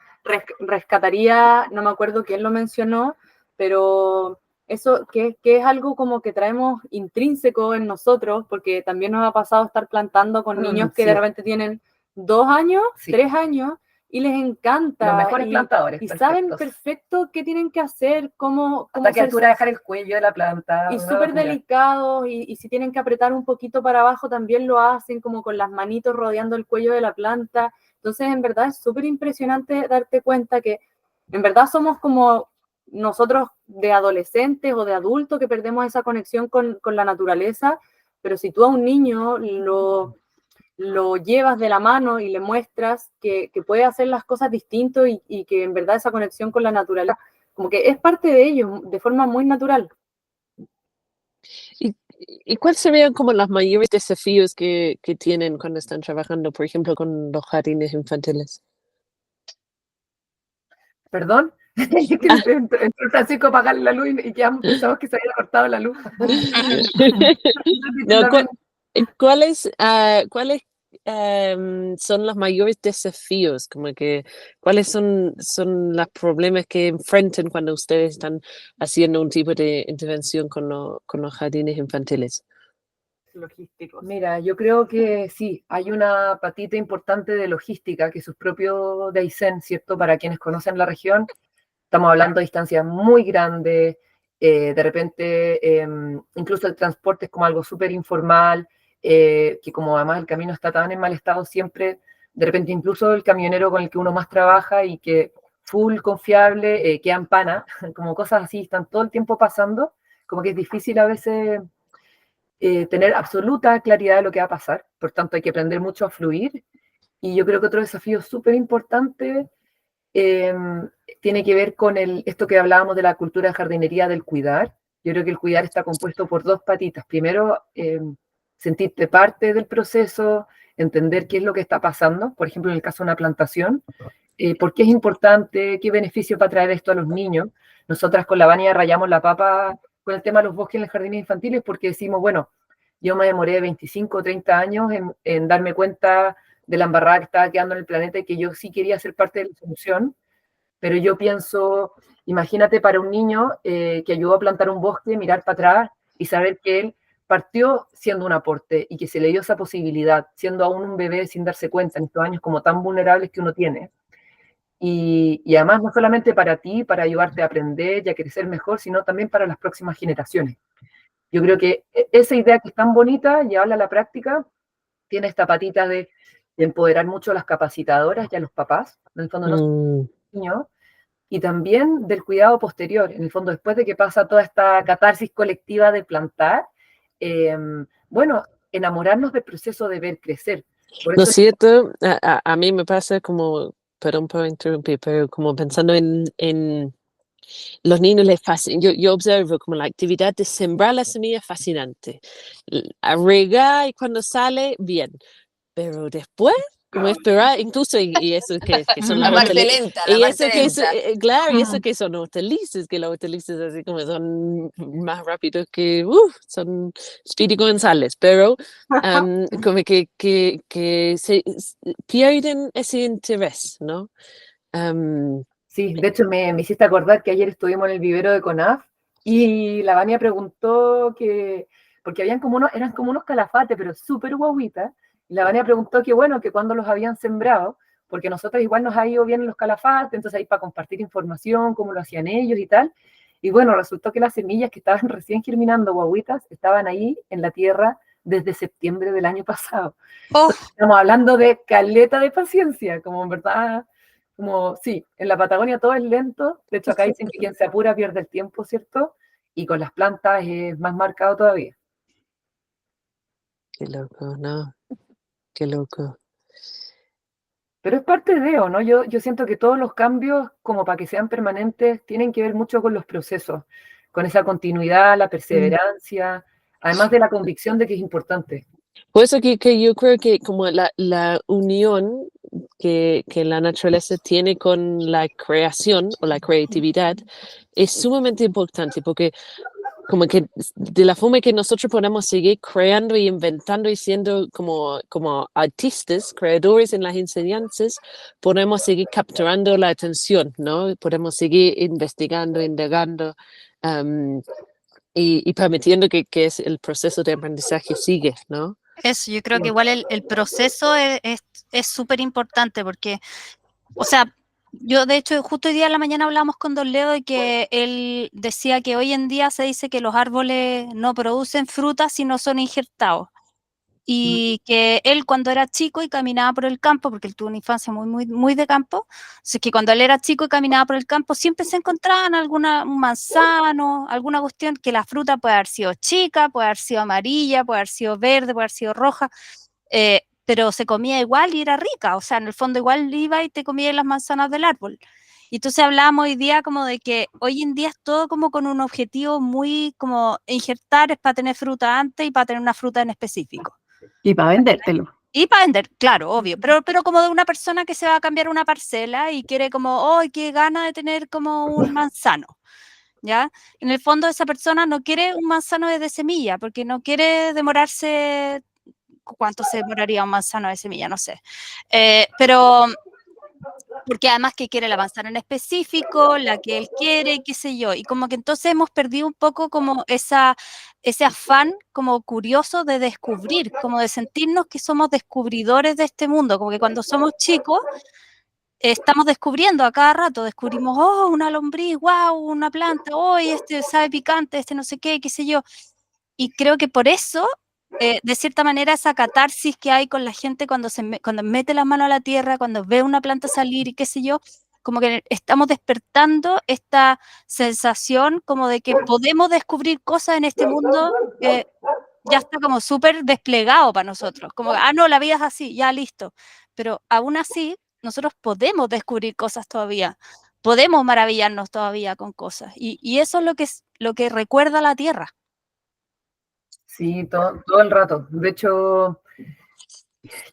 rescataría, no me acuerdo quién lo mencionó, pero eso que es algo como que traemos intrínseco en nosotros, porque también nos ha pasado estar plantando con niños que sí. de repente tienen 2 años, Sí. 3 años, y les encanta. Los mejores plantadores, Y perfectos. saben perfecto qué tienen que hacer, cómo hasta qué altura dejar el cuello de la planta. y una súper locura. delicados, y si tienen que apretar un poquito para abajo también lo hacen, como con las manitos rodeando el cuello de la planta. Entonces, en verdad, es súper impresionante darte cuenta que en verdad somos como nosotros de adolescentes o de adultos que perdemos esa conexión con la naturaleza, pero si tú a un niño lo llevas de la mano y le muestras que puede hacer las cosas distinto y que en verdad esa conexión con la naturaleza, como que es parte de ellos, de forma muy natural. ¿Y cuáles serían como los mayores desafíos que tienen cuando están trabajando, por ejemplo, con los jardines infantiles? ¿Perdón? Entró Francisco a apagar la luz y quedamos pensamos que se había cortado la luz. No, ¿cuáles son los mayores desafíos? Como que, ¿cuáles son los problemas que enfrentan cuando ustedes están haciendo un tipo de intervención con los jardines infantiles? Logísticos. Mira, yo creo que sí, hay una patita importante de logística que es propio de Aysén, ¿cierto? Para quienes conocen la región, estamos hablando de distancias muy grandes, de repente incluso el transporte es como algo súper informal, que como además el camino está tan en mal estado siempre, de repente incluso el camionero con el que uno más trabaja y que full confiable, queda en pana, como cosas así, están todo el tiempo pasando, como que es difícil a veces tener absoluta claridad de lo que va a pasar, por tanto hay que aprender mucho a fluir, y yo creo que otro desafío súper importante tiene que ver con esto que hablábamos de la cultura de jardinería del cuidar. Yo creo que el cuidar está compuesto por 2 patitas. Primero, sentirte parte del proceso, entender qué es lo que está pasando, por ejemplo, en el caso de una plantación, por qué es importante, qué beneficio va a traer esto a los niños. Nosotras con la Vania rayamos la papa con el tema de los bosques en los jardines infantiles porque decimos, bueno, yo me demoré 25 o 30 años en darme cuenta de la embarrada que estaba quedando en el planeta y que yo sí quería ser parte de la solución, pero yo pienso, imagínate para un niño que ayudó a plantar un bosque, mirar para atrás y saber que él partió siendo un aporte y que se le dio esa posibilidad, siendo aún un bebé sin darse cuenta en estos años como tan vulnerables que uno tiene. Y además no solamente para ti, para ayudarte a aprender y a crecer mejor, sino también para las próximas generaciones. Yo creo que esa idea que es tan bonita, llevarla a la práctica, tiene esta patita de empoderar mucho a las capacitadoras y a los papás, en el fondo no son niños, y también del cuidado posterior, en el fondo después de que pasa toda esta catarsis colectiva de plantar, bueno, enamorarnos del proceso de ver crecer. Por ¿No eso es cierto? A mí me pasa como, perdón por interrumpir, pero como pensando en los niños les fascina, yo observo como la actividad de sembrar la semilla es fascinante, a regar y cuando sale, bien, pero después, como esperar, incluso, y eso que son La las parte hortalizas, lenta, y la eso parte que es, lenta. claro, y eso que son hortalizas, que las hortalizas así como son más rápidos que, son Speedy González, pero como que se pierden ese interés, ¿no? sí, de hecho me hiciste acordar que ayer estuvimos en el vivero de CONAF y la Vania preguntó porque eran como unos calafates, pero súper guaguitas, y la Vania preguntó que bueno, que cuándo los habían sembrado, porque nosotros igual nos ha ido bien en los calafates, entonces ahí para compartir información, cómo lo hacían ellos y tal, y bueno, resultó que las semillas que estaban recién germinando guaguitas estaban ahí en la tierra desde septiembre del año pasado. Oh. Estamos hablando de caleta de paciencia, como en verdad... Como, sí, en la Patagonia todo es lento, de hecho acá dicen que quien se apura pierde el tiempo, ¿cierto? Y con las plantas es más marcado todavía. Qué loco, ¿no? Qué loco. Pero es parte de, ¿o no? Yo siento que todos los cambios, como para que sean permanentes, tienen que ver mucho con los procesos, con esa continuidad, la perseverancia, además de la convicción de que es importante. Por eso que yo creo que como la unión que la naturaleza tiene con la creación o la creatividad es sumamente importante, porque como que de la forma que nosotros podemos seguir creando y inventando y siendo como artistas, creadores en las enseñanzas, podemos seguir capturando la atención, ¿no? Podemos seguir investigando, indagando. y permitiendo que el proceso de aprendizaje sigue, ¿no? Eso, yo creo que igual el proceso es súper importante porque, o sea, yo de hecho justo hoy día en la mañana hablamos con Don Leo y que él decía que hoy en día se dice que los árboles no producen frutas si no son injertados. Y que él cuando era chico y caminaba por el campo, porque él tuvo una infancia muy de campo, así que cuando él era chico y caminaba por el campo siempre se encontraban un manzano, alguna cuestión que la fruta puede haber sido chica, puede haber sido amarilla, puede haber sido verde, puede haber sido roja, pero se comía igual y era rica, o sea, en el fondo igual iba y te comía las manzanas del árbol. Y entonces hablábamos hoy día como de que hoy en día es todo como con un objetivo muy como injertar es para tener fruta antes y para tener una fruta en específico. Y para vendértelo. Y para vender, claro, obvio, pero como de una persona que se va a cambiar una parcela y quiere como, oh, qué gana de tener como un manzano, ¿ya? En el fondo esa persona no quiere un manzano de semilla, porque no quiere demorarse, ¿cuánto se demoraría un manzano de semilla? No sé. Pero porque además que quiere la manzana en específico, la que él quiere, qué sé yo, y como que entonces hemos perdido un poco como ese afán como curioso de descubrir, como de sentirnos que somos descubridores de este mundo, como que cuando somos chicos estamos descubriendo a cada rato, descubrimos, oh, una lombriz, wow, una planta, oh, este sabe picante, este no sé qué sé yo, y creo que por eso de cierta manera esa catarsis que hay con la gente cuando mete la mano a la tierra, cuando ve una planta salir y qué sé yo, como que estamos despertando esta sensación como de que podemos descubrir cosas en este mundo que ya está como súper desplegado para nosotros, como, no, la vida es así, ya listo, pero aún así nosotros podemos descubrir cosas todavía, podemos maravillarnos todavía con cosas, y eso es lo que recuerda la tierra. Sí, todo el rato. De hecho,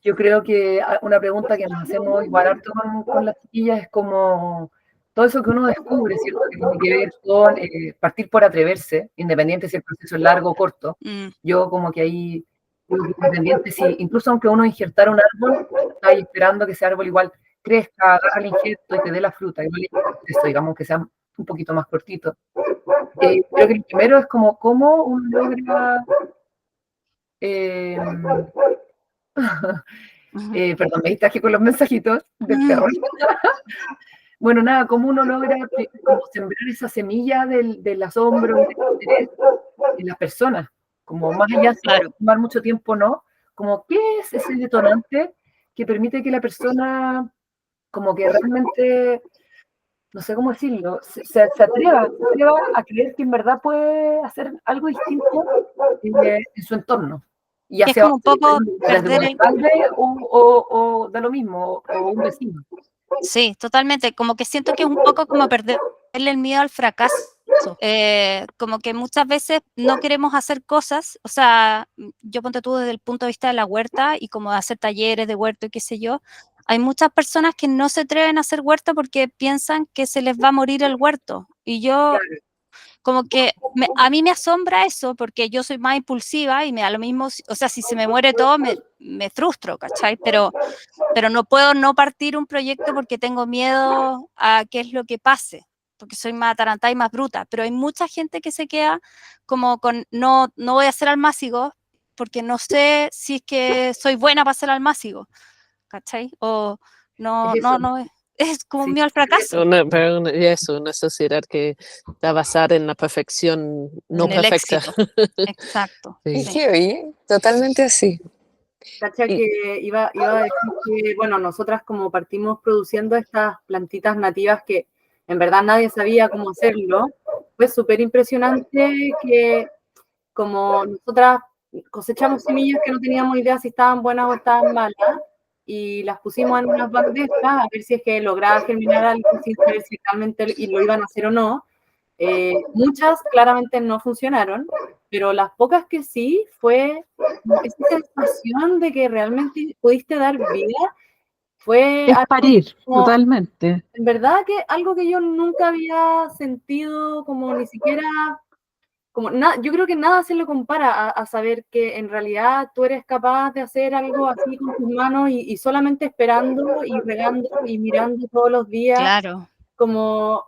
yo creo que una pregunta que nos hacemos igual harto con las chiquillas es como todo eso que uno descubre, ¿cierto? Que tiene que ver con partir por atreverse, independiente si el proceso es largo o corto. Yo como que ahí, independiente si, incluso aunque uno injertara un árbol, está ahí esperando que ese árbol igual crezca, agarra el injerto y te dé la fruta. Igual eso, digamos, que sea un poquito más cortito. Creo que el primero es como cómo uno logra... perdón, me distraje con los mensajitos del perro. Bueno, nada, cómo uno logra como sembrar esa semilla del asombro y del interés en las personas, como más allá de tomar mucho tiempo, ¿no? Como, ¿qué es ese detonante que permite que la persona como que realmente, no sé cómo decirlo, se atreva a creer que en verdad puede hacer algo distinto en su entorno? Y es como un poco perder el alcalde o da lo mismo, o un vecino. Sí, totalmente. Como que siento que es un poco como perderle el miedo al fracaso. Como que muchas veces no queremos hacer cosas, o sea, yo ponte tú desde el punto de vista de la huerta y como de hacer talleres de huerto y qué sé yo, hay muchas personas que no se atreven a hacer huerta porque piensan que se les va a morir el huerto. Y yo... Como que a mí me asombra eso porque yo soy más impulsiva y me da lo mismo, o sea, si se me muere todo me frustro, ¿cachai? Pero no puedo no partir un proyecto porque tengo miedo a qué es lo que pase, porque soy más atarantada y más bruta, pero hay mucha gente que se queda como con, no voy a hacer almácigo porque no sé si es que soy buena para hacer almácigo, ¿cachai? O no, es como un miedo al fracaso. Una sociedad que está basada en la perfección no perfecta. Exacto. Sí. Totalmente así. Cacha que iba a decir que, bueno, nosotras como partimos produciendo estas plantitas nativas que en verdad nadie sabía cómo hacerlo, fue súper impresionante que como nosotras cosechamos semillas que no teníamos idea si estaban buenas o estaban malas, y las pusimos en unas bandejas a ver si es que lograba germinar algo sin saber si realmente lo iban a hacer o no. Muchas claramente no funcionaron, pero las pocas que sí fue esa sensación de que realmente pudiste dar vida. Fue es parir, como, totalmente. en verdad que algo que yo nunca había sentido, como ni siquiera, como yo creo que nada se le compara a saber que en realidad tú eres capaz de hacer algo así con tus manos y solamente esperando y regando y mirando todos los días. Claro.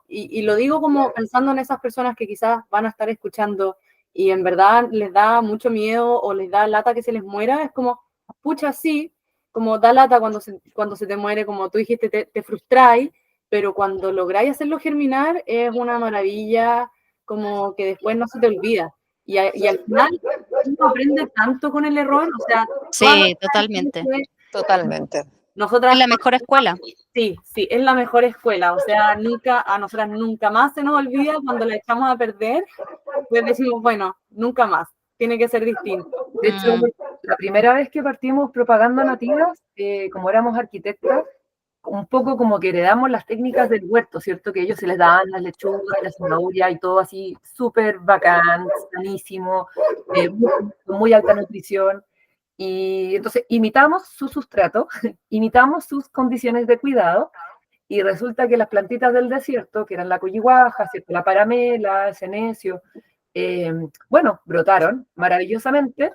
y lo digo como pensando en esas personas que quizás van a estar escuchando y en verdad les da mucho miedo o les da lata que se les muera, es como, pucha, sí, como da lata cuando se te muere, como tú dijiste, te frustráis, pero cuando lográis hacerlo germinar es una maravilla, como que después no se te olvida. Y al final uno aprende tanto con el error, o sea, Sí, totalmente. Totalmente. Nosotras, Es la mejor escuela. sí, es la mejor escuela, o sea, a nosotras nunca más se nos olvida cuando la echamos a perder, pues decimos, bueno, nunca más, tiene que ser distinto. De hecho, la primera vez que partimos propaganda nativas, como éramos arquitectas, un poco como que heredamos las técnicas del huerto, ¿cierto? Que ellos se les daban las lechugas, la zanahoria y todo así súper bacán, sanísimo, con muy alta nutrición. Y entonces imitamos su sustrato, imitamos sus condiciones de cuidado, y resulta que las plantitas del desierto, que eran la coyihuaja, ¿cierto? La paramela, el senecio, bueno, brotaron maravillosamente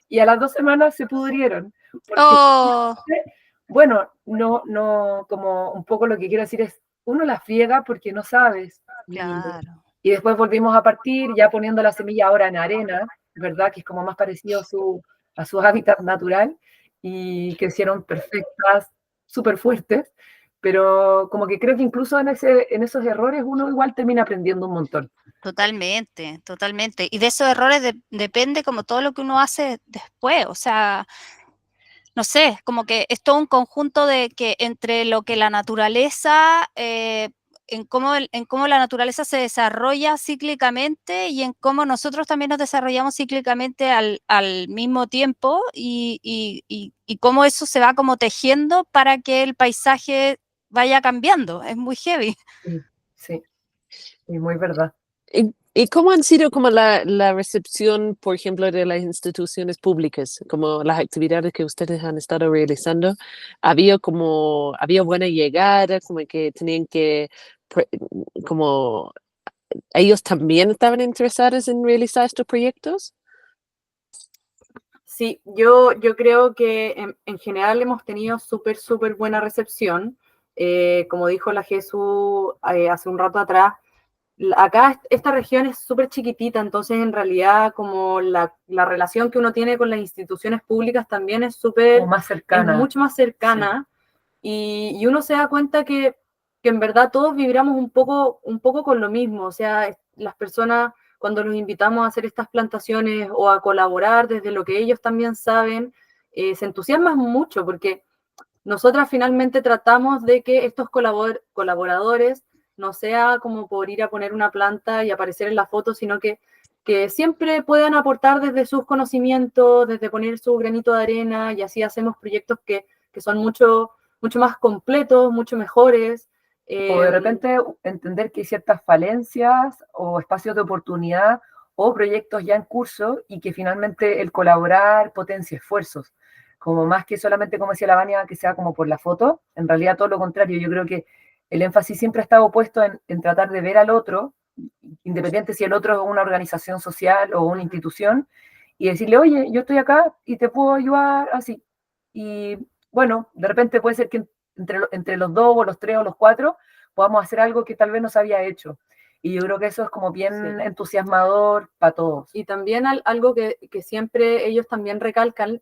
y a las 2 semanas se pudrieron. Porque, bueno, no, como un poco lo que quiero decir es, uno la friega porque no sabes. Claro. Y después volvimos a partir ya poniendo la semilla ahora en arena, ¿verdad? Que es como más parecido a su hábitat natural, y crecieron perfectas, súper fuertes, pero como que creo que incluso en esos errores uno igual termina aprendiendo un montón. Totalmente, totalmente. Y de esos errores depende como todo lo que uno hace después, o sea, no sé, como que es todo un conjunto de que entre lo que la naturaleza, en cómo la naturaleza se desarrolla cíclicamente y en cómo nosotros también nos desarrollamos cíclicamente al mismo tiempo y cómo eso se va como tejiendo para que el paisaje vaya cambiando. Es muy heavy. Sí, muy verdad. ¿Y cómo han sido como la recepción, por ejemplo, de las instituciones públicas, como las actividades que ustedes han estado realizando? ¿Había buena llegada, como que tenían que, como ellos también estaban interesados en realizar estos proyectos? Sí, yo creo que en general hemos tenido súper buena recepción. Como dijo la Jesús hace un rato atrás, acá esta región es súper chiquitita, entonces en realidad como la relación que uno tiene con las instituciones públicas también es mucho más cercana, sí. Y uno se da cuenta que en verdad todos vibramos un poco con lo mismo, o sea, las personas cuando los invitamos a hacer estas plantaciones o a colaborar desde lo que ellos también saben, se entusiasman mucho porque nosotras finalmente tratamos de que estos colaboradores no sea como por ir a poner una planta y aparecer en la foto, sino que siempre puedan aportar desde sus conocimientos, desde poner su granito de arena, y así hacemos proyectos que son mucho más completos, mucho mejores. O de repente entender que hay ciertas falencias o espacios de oportunidad o proyectos ya en curso y que finalmente el colaborar potencia esfuerzos. Como más que solamente, como decía la Vania, que sea como por la foto, en realidad todo lo contrario. Yo creo que el énfasis siempre ha estado puesto en tratar de ver al otro, independiente si el otro es una organización social o una institución, y decirle, oye, yo estoy acá y te puedo ayudar así. Y bueno, de repente puede ser que entre los 2 o los 3 o los 4 podamos hacer algo que tal vez no se había hecho. Y yo creo que eso es como bien entusiasmador para todos. Y también algo que siempre ellos también recalcan,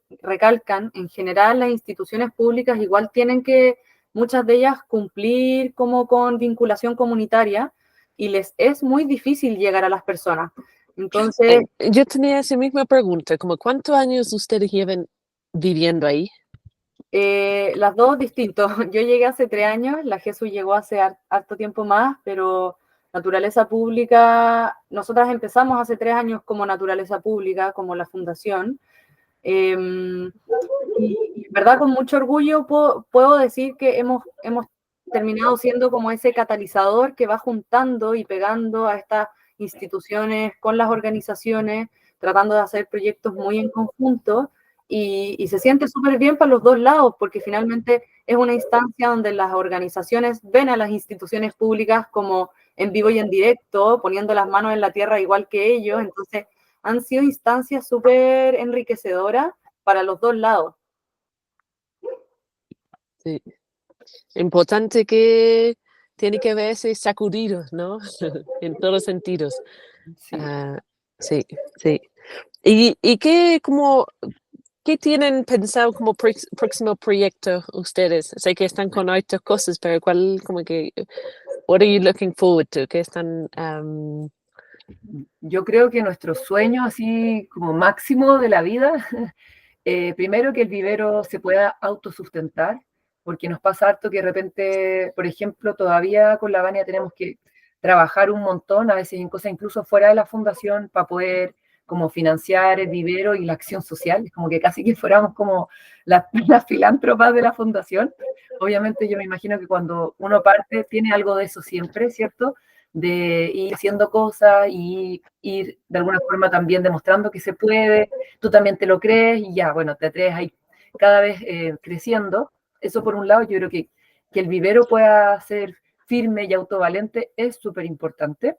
en general las instituciones públicas igual tienen que, muchas de ellas, cumplir como con vinculación comunitaria y les es muy difícil llegar a las personas. Entonces, yo tenía esa misma pregunta, como ¿cuántos años ustedes llevan viviendo ahí? las dos distintos. Yo llegué hace 3 años, la Jesús llegó hace harto tiempo más, pero Naturaleza Pública, nosotras empezamos hace 3 años como Naturaleza Pública, como la fundación. Y en verdad con mucho orgullo puedo decir que hemos terminado siendo como ese catalizador que va juntando y pegando a estas instituciones con las organizaciones, tratando de hacer proyectos muy en conjunto, y se siente súper bien para los dos lados, porque finalmente es una instancia donde las organizaciones ven a las instituciones públicas como en vivo y en directo, poniendo las manos en la tierra igual que ellos, entonces han sido instancias súper enriquecedoras para los dos lados. Sí. Importante que tiene que verse sacudido, ¿no? En todos los sentidos. Sí. Sí, sí. ¿Y qué tienen pensado como próximo proyecto ustedes? Sé que están con otras cosas, pero ¿cuál, como que, what are you looking forward to? ¿Qué están, Yo creo que nuestro sueño así como máximo de la vida, primero que el vivero se pueda autosustentar, porque nos pasa harto que de repente, por ejemplo, todavía con la Vania tenemos que trabajar un montón, a veces en cosas incluso fuera de la fundación, para poder como financiar el vivero y la acción social, es como que casi que fuéramos como las filántropas de la fundación. Obviamente yo me imagino que cuando uno parte tiene algo de eso siempre, ¿cierto? De ir haciendo cosas y ir de alguna forma también demostrando que se puede, tú también te lo crees y ya, bueno, te atreves ahí cada vez creciendo. Eso por un lado, yo creo que el vivero pueda ser firme y autovalente es súper importante.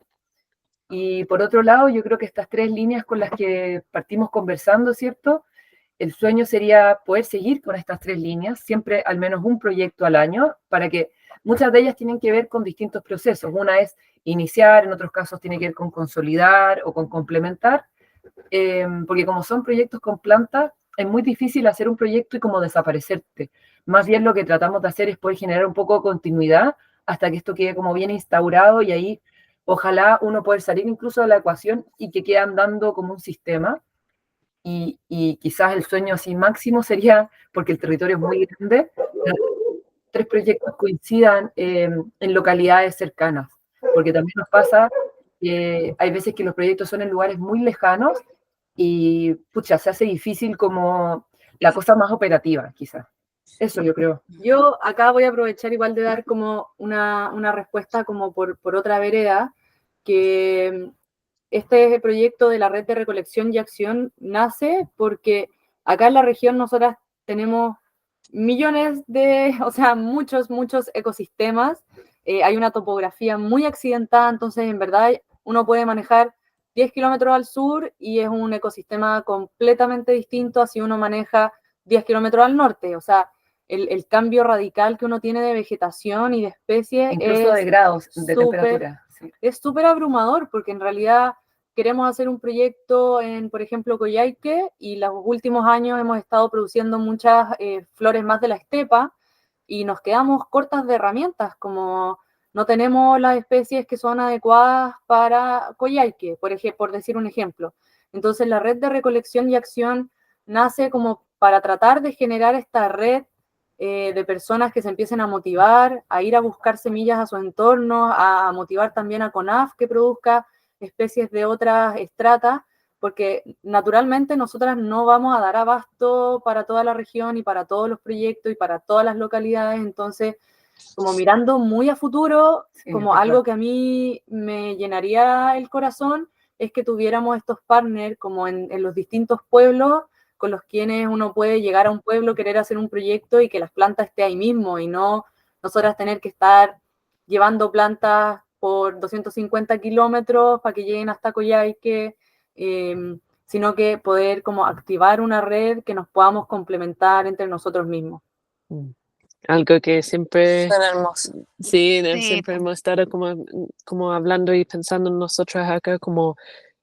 Y por otro lado, yo creo que estas tres líneas con las que partimos conversando, ¿cierto? El sueño sería poder seguir con estas tres líneas, siempre al menos un proyecto al año, para que muchas de ellas tienen que ver con distintos procesos. Una es iniciar, en otros casos tiene que ver con consolidar o con complementar, porque como son proyectos con plantas, es muy difícil hacer un proyecto y como desaparecerte. Más bien lo que tratamos de hacer es poder generar un poco de continuidad hasta que esto quede como bien instaurado y ahí ojalá uno pueda salir incluso de la ecuación y que quede andando como un sistema. Y quizás el sueño así máximo sería, porque el territorio es muy grande, tres proyectos coincidan en localidades cercanas, porque también nos pasa que hay veces que los proyectos son en lugares muy lejanos y pucha, se hace difícil como la cosa más operativa, quizás. Eso yo creo. Yo acá voy a aprovechar igual de dar como una respuesta como por otra vereda, que este proyecto de la red de recolección y acción nace porque acá en la región nosotras tenemos millones o sea, muchos ecosistemas. Hay una topografía muy accidentada, entonces en verdad uno puede manejar 10 kilómetros al sur y es un ecosistema completamente distinto a si uno maneja 10 kilómetros al norte. O sea, el cambio radical que uno tiene de vegetación y de especies incluso de grados de temperatura. Sí. Es súper abrumador porque en realidad queremos hacer un proyecto en, por ejemplo, Coyhaique y los últimos años hemos estado produciendo muchas flores más de la estepa y nos quedamos cortas de herramientas, como no tenemos las especies que son adecuadas para Coyhaique, por decir un ejemplo. Entonces la red de recolección y acción nace como para tratar de generar esta red de personas que se empiecen a motivar, a ir a buscar semillas a su entorno, a motivar también a CONAF que produzca especies de otras estratas, porque naturalmente nosotras no vamos a dar abasto para toda la región y para todos los proyectos y para todas las localidades, entonces como mirando muy a futuro, sí, como algo que a mí me llenaría el corazón, es que tuviéramos estos partners como en los distintos pueblos con los quienes uno puede llegar a un pueblo, querer hacer un proyecto y que las plantas estén ahí mismo y no nosotras tener que estar llevando plantas por 250 kilómetros para que lleguen hasta Coyhaique, sino que poder como activar una red que nos podamos complementar entre nosotros mismos. Algo que siempre, Suena hermoso. Sí, Sí, siempre po. hemos estado como hablando y pensando nosotros acá como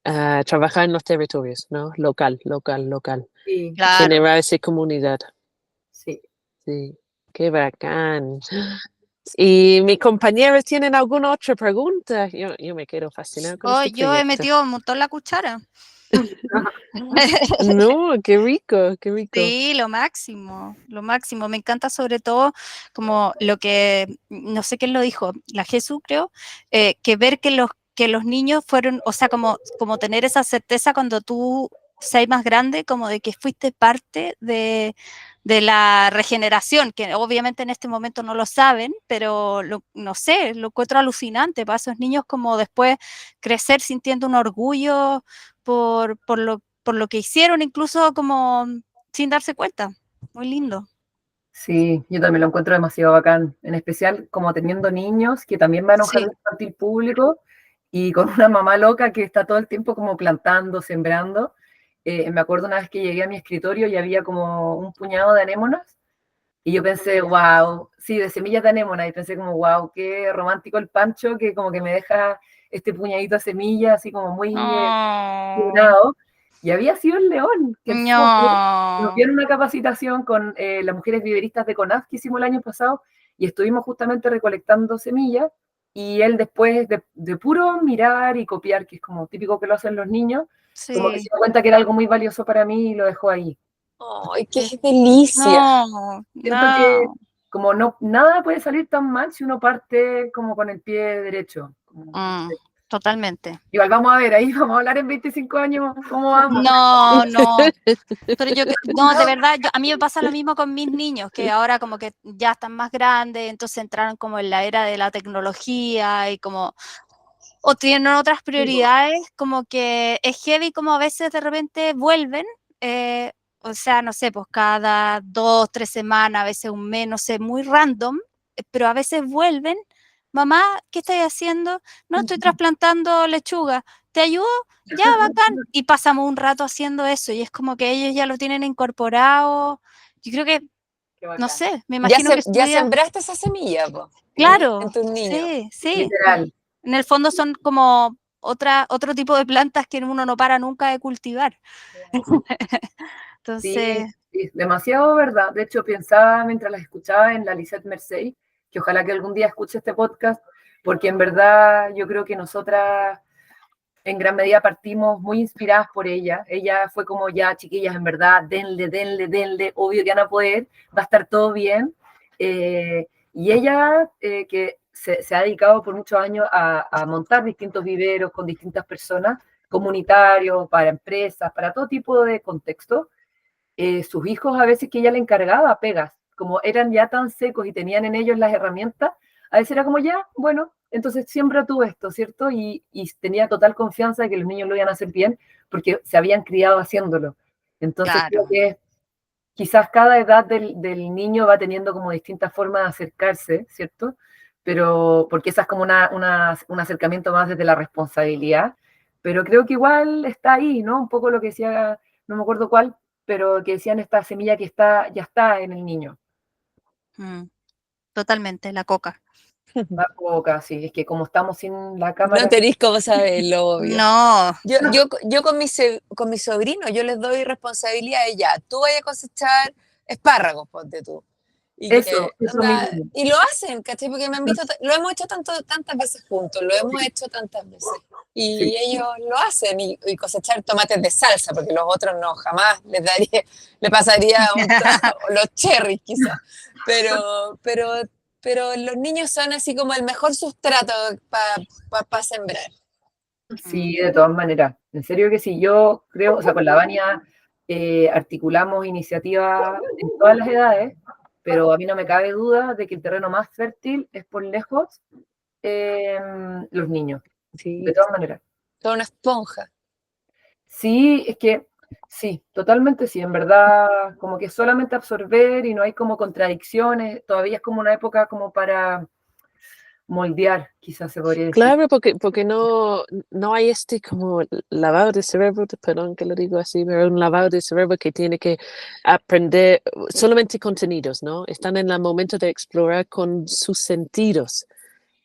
trabajar en los territorios, ¿no? Local. Sí, Claro. Generar esa comunidad. sí. Sí, qué bacán. ¿Y mis compañeros tienen alguna otra pregunta? Yo me quedo fascinada con este Yo he proyecto. metido un montón la cuchara. No, qué rico, qué rico. Sí, lo máximo, lo máximo. Me encanta sobre todo como lo que, no sé quién lo dijo, la Jesús creo, que ver que los niños fueron, o sea, como tener esa certeza cuando tú seas más grande, como de que fuiste parte de la regeneración, que obviamente en este momento no lo saben, pero no sé, lo encuentro alucinante para esos niños como después crecer sintiendo un orgullo por lo que hicieron, incluso como sin darse cuenta. Muy lindo. Sí, yo también lo encuentro demasiado bacán, en especial como teniendo niños que también van a un Sí. jardín infantil público y con una mamá loca que está todo el tiempo como plantando, sembrando. Me acuerdo una vez que llegué a mi escritorio y había como un puñado de anémonas Y yo pensé, wow, sí, de semillas de anémona, y pensé como, wow, qué romántico el Pancho, que como que me deja este puñadito de semillas, así como muy Oh, llenado. Y había sido el león, que nos no. dieron una capacitación con las mujeres viveristas de CONAF que hicimos el año pasado, y estuvimos justamente recolectando semillas, y él después de puro mirar y copiar, que es como típico que lo hacen los niños, como que se Sí. dio cuenta que era algo muy valioso para mí y lo dejó ahí. ¡Ay, qué delicia! No, Siento que no. como no, nada puede salir tan mal si uno parte como con el pie derecho. Totalmente. Igual vamos a ver, ahí vamos a hablar en 25 años cómo vamos. No, no. Pero no, de verdad, a mí me pasa lo mismo con mis niños, que ahora como que ya están más grandes, entonces entraron como en la era de la tecnología y como, o tienen otras prioridades, como que es heavy como a veces de repente vuelven, o sea, no sé, pues cada 2, 3 semanas, a veces un mes, no sé, muy random, pero a veces vuelven. Mamá, ¿qué estás haciendo? No, estoy trasplantando lechuga. ¿Te ayudo? Ya, bacán. Y pasamos un rato haciendo eso y es como que ellos ya lo tienen incorporado. Yo creo que, Qué no bacán. sé, me imagino que su Ya vida, sembraste esa semilla, po, en claro, tus niños. sí, sí. Literal. En el fondo son como otro tipo de plantas que uno no para nunca de cultivar. Sí, Entonces, sí, demasiado verdad. De hecho, pensaba mientras las escuchaba en la Lisette Mercey, que ojalá que algún día escuche este podcast, porque en verdad yo creo que nosotras en gran medida partimos muy inspiradas por ella. Ella fue como, ya, chiquillas, en verdad, denle, denle, denle, obvio que van a poder, va a estar todo bien. Y ella, que se ha dedicado por muchos años a montar distintos viveros con distintas personas, comunitarios, para empresas, para todo tipo de contextos, sus hijos a veces que ella le encargaba pegas, como eran ya tan secos y tenían en ellos las herramientas, a veces era como ya, bueno, entonces siembra tú esto, ¿cierto? Y tenía total confianza de que los niños lo iban a hacer bien porque se habían criado haciéndolo. Entonces creo claro. que quizás cada edad del niño va teniendo como distintas formas de acercarse, ¿cierto? Pero porque esa es como un acercamiento más desde la responsabilidad, pero creo que igual está ahí, ¿no? Un poco lo que decía, no me acuerdo cuál, pero que decían esta semilla que está, ya está en el niño. Totalmente, la coca. Va poca, sí, es que como estamos sin la No cámara. tenéis cómo saberlo, obvio. No, Yo con mis sobrinos, yo les doy responsabilidad de ya, tú vayas a cosechar espárragos, ponte tú. Eso mismo. Y lo hacen, ¿cachai? Porque me han visto, lo hemos hecho tantas veces juntos, lo hemos hecho tantas veces. Sí. Y ellos lo hacen, y cosechar tomates de salsa, porque los otros no, jamás le pasaría los cherries quizás. Pero los niños son así como el mejor sustrato para sembrar. Sí, de todas maneras. En serio que sí, yo creo, o sea, con la Vania articulamos iniciativas en todas las edades, pero a mí no me cabe duda de que el terreno más fértil es por lejos los niños, de Sí, todas maneras. toda una esponja. Sí, es que sí, totalmente sí, en verdad, como que solamente absorber y no hay como contradicciones, todavía es como una época como para moldear, quizás se podría decir. Claro, porque no hay este como lavado de cerebro, perdón que lo digo así, pero un lavado de cerebro que tiene que aprender solamente contenidos, ¿no? Están en el momento de explorar con sus sentidos.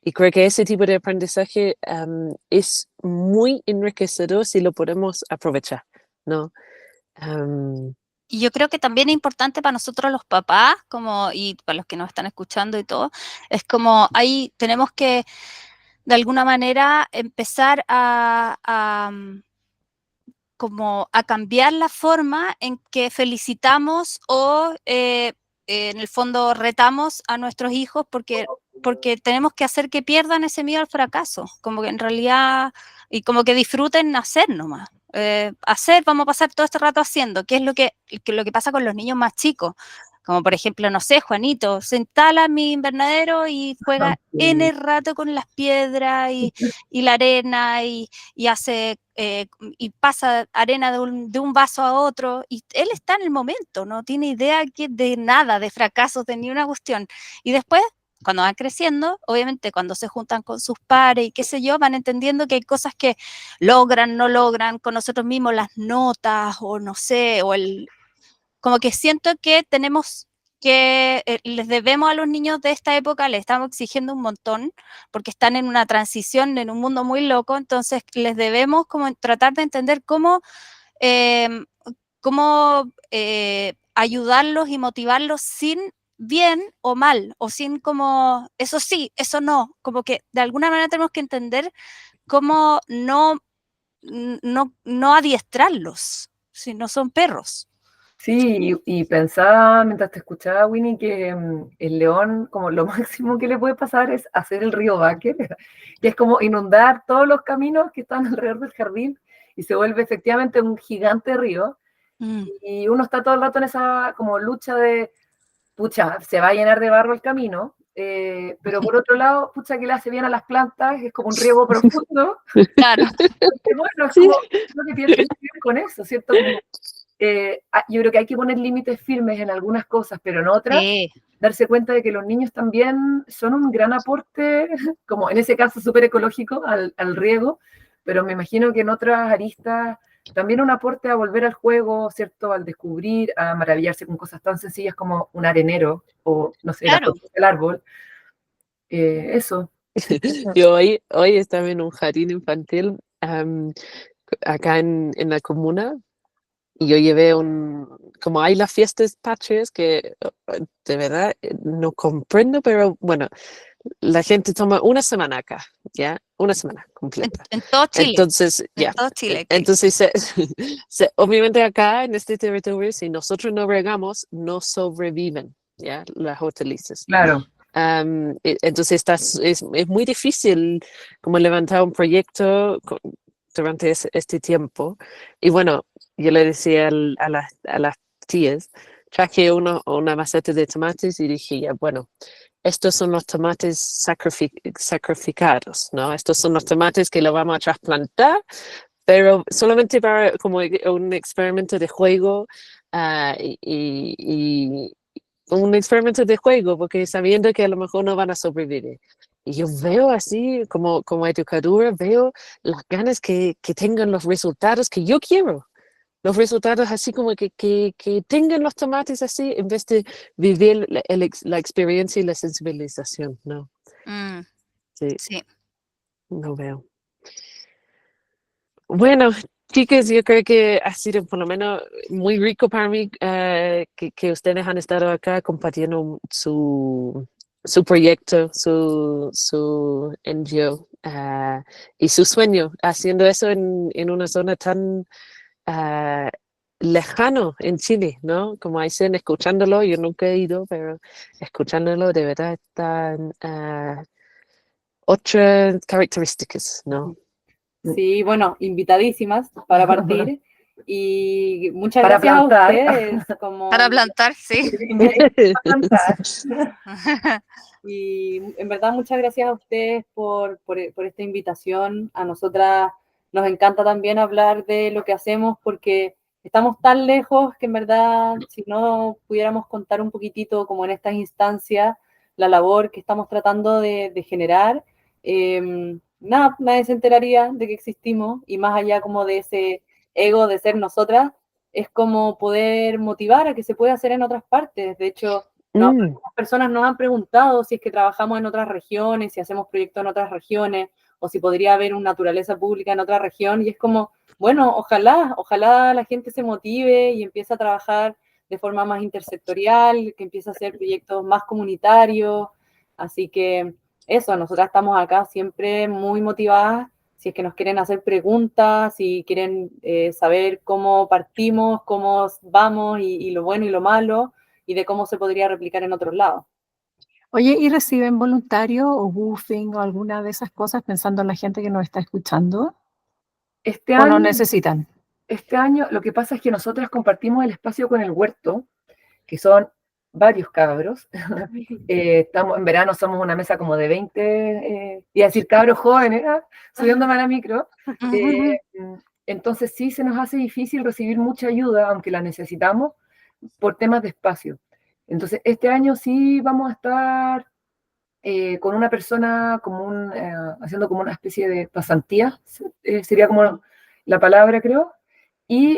Y creo que ese tipo de aprendizaje es muy enriquecedor si lo podemos aprovechar, ¿no? y yo creo que también es importante para nosotros los papás, y para los que nos están escuchando y todo, es como ahí tenemos que de alguna manera empezar como a cambiar la forma en que felicitamos o en el fondo retamos a nuestros hijos porque tenemos que hacer que pierdan ese miedo al fracaso, como que en realidad, y como que disfruten hacer nomás. Vamos a pasar todo este rato haciendo, que es lo que pasa con los niños más chicos. Como por ejemplo, no sé, Juanito, se instala en mi invernadero y juega N rato con las piedras y la arena y hace y pasa arena de un vaso a otro, y él está en el momento, no tiene idea de nada, de fracasos, de ni una cuestión. Y después, cuando van creciendo, obviamente cuando se juntan con sus pares y qué sé yo, van entendiendo que hay cosas que logran, no logran con nosotros mismos, las notas, o no sé, como que siento que tenemos que les debemos a los niños de esta época, les estamos exigiendo un montón, porque están en una transición, en un mundo muy loco, entonces les debemos como tratar de entender cómo ayudarlos y motivarlos sin bien o mal, o sin como, eso sí, eso no, como que de alguna manera tenemos que entender cómo no adiestrarlos, si no son perros. Sí, y pensaba mientras te escuchaba, Winnie, que el león, como lo máximo que le puede pasar es hacer el río Báquer, que es como inundar todos los caminos que están alrededor del jardín y se vuelve efectivamente un gigante río. Y uno está todo el rato en esa como lucha de, pucha, se va a llenar de barro el camino, pero por otro lado, pucha, que le hace bien a las plantas, es como un riego profundo. Claro. Porque, bueno, es como lo que tiene que ver con eso, ¿cierto? Como, yo creo que hay que poner límites firmes en algunas cosas, pero en otras, darse cuenta de que los niños también son un gran aporte, como en ese caso súper ecológico, al riego, pero me imagino que en otras aristas también un aporte a volver al juego, ¿cierto? Al descubrir, a maravillarse con cosas tan sencillas como un arenero o, no sé, Claro. la foto del árbol. Eso. Yo hoy estaba en un jardín infantil acá en la comuna y yo llevé como hay las fiestas patrias que de verdad no comprendo, pero bueno, la gente toma una semana acá, ¿ya? Una semana completa. En todo Chile. Entonces, ya. Todo Chile. Entonces, obviamente acá en este territorio, si nosotros no regamos, no sobreviven, ¿ya? Las hortalizas. Claro. Entonces es muy difícil como levantar un proyecto durante este tiempo. Y bueno, yo le decía a las tías, traje una maceta de tomates y dije, ya, bueno, estos son los tomates sacrificados, ¿no? Estos son los tomates que lo vamos a trasplantar, pero solamente para como un experimento de juego y un experimento de juego, porque sabiendo que a lo mejor no van a sobrevivir. Y yo veo así, como educadora, veo las ganas que tengan los resultados que yo quiero. Los resultados así como que tengan los tomates así, en vez de vivir la experiencia y la sensibilización, ¿no? Sí. No veo. Bueno, chicas, yo creo que ha sido por lo menos muy rico para mí que ustedes han estado acá compartiendo su proyecto, su NGO y su sueño, haciendo eso en una zona tan lejano en Chile, ¿no? Como dicen, escuchándolo, yo nunca he ido, pero escuchándolo de verdad están otras características, ¿no? Sí, bueno, invitadísimas para partir y muchas Para gracias plantar. a ustedes. Para plantar, sí. Para plantar. Y en verdad muchas gracias a ustedes por esta invitación. A nosotras nos encanta también hablar de lo que hacemos porque estamos tan lejos que en verdad si no pudiéramos contar un poquitito como en estas instancias la labor que estamos tratando de generar, nadie se enteraría de que existimos y más allá como de ese ego de ser nosotras, es como poder motivar a que se pueda hacer en otras partes. De hecho, algunas personas nos han preguntado si es que trabajamos en otras regiones, si hacemos proyectos en otras regiones, o si podría haber una naturaleza pública en otra región, y es como, bueno, ojalá la gente se motive y empiece a trabajar de forma más intersectorial, que empiece a hacer proyectos más comunitarios, así que eso, nosotras estamos acá siempre muy motivadas. Si es que nos quieren hacer preguntas, si quieren saber cómo partimos, cómo vamos y lo bueno y lo malo, y de cómo se podría replicar en otros lados. Oye, ¿y reciben voluntarios o woofing o alguna de esas cosas pensando en la gente que nos está escuchando? ¿O no necesitan? Este año lo que pasa es que nosotras compartimos el espacio con el huerto, que son varios cabros. Estamos, en verano somos una mesa como de 20, y decir cabros jóvenes, subiéndome a la micro. Entonces sí se nos hace difícil recibir mucha ayuda, aunque la necesitamos, por temas de espacio. Entonces este año sí vamos a estar con una persona como haciendo como una especie de pasantía, sería como la palabra, creo. Y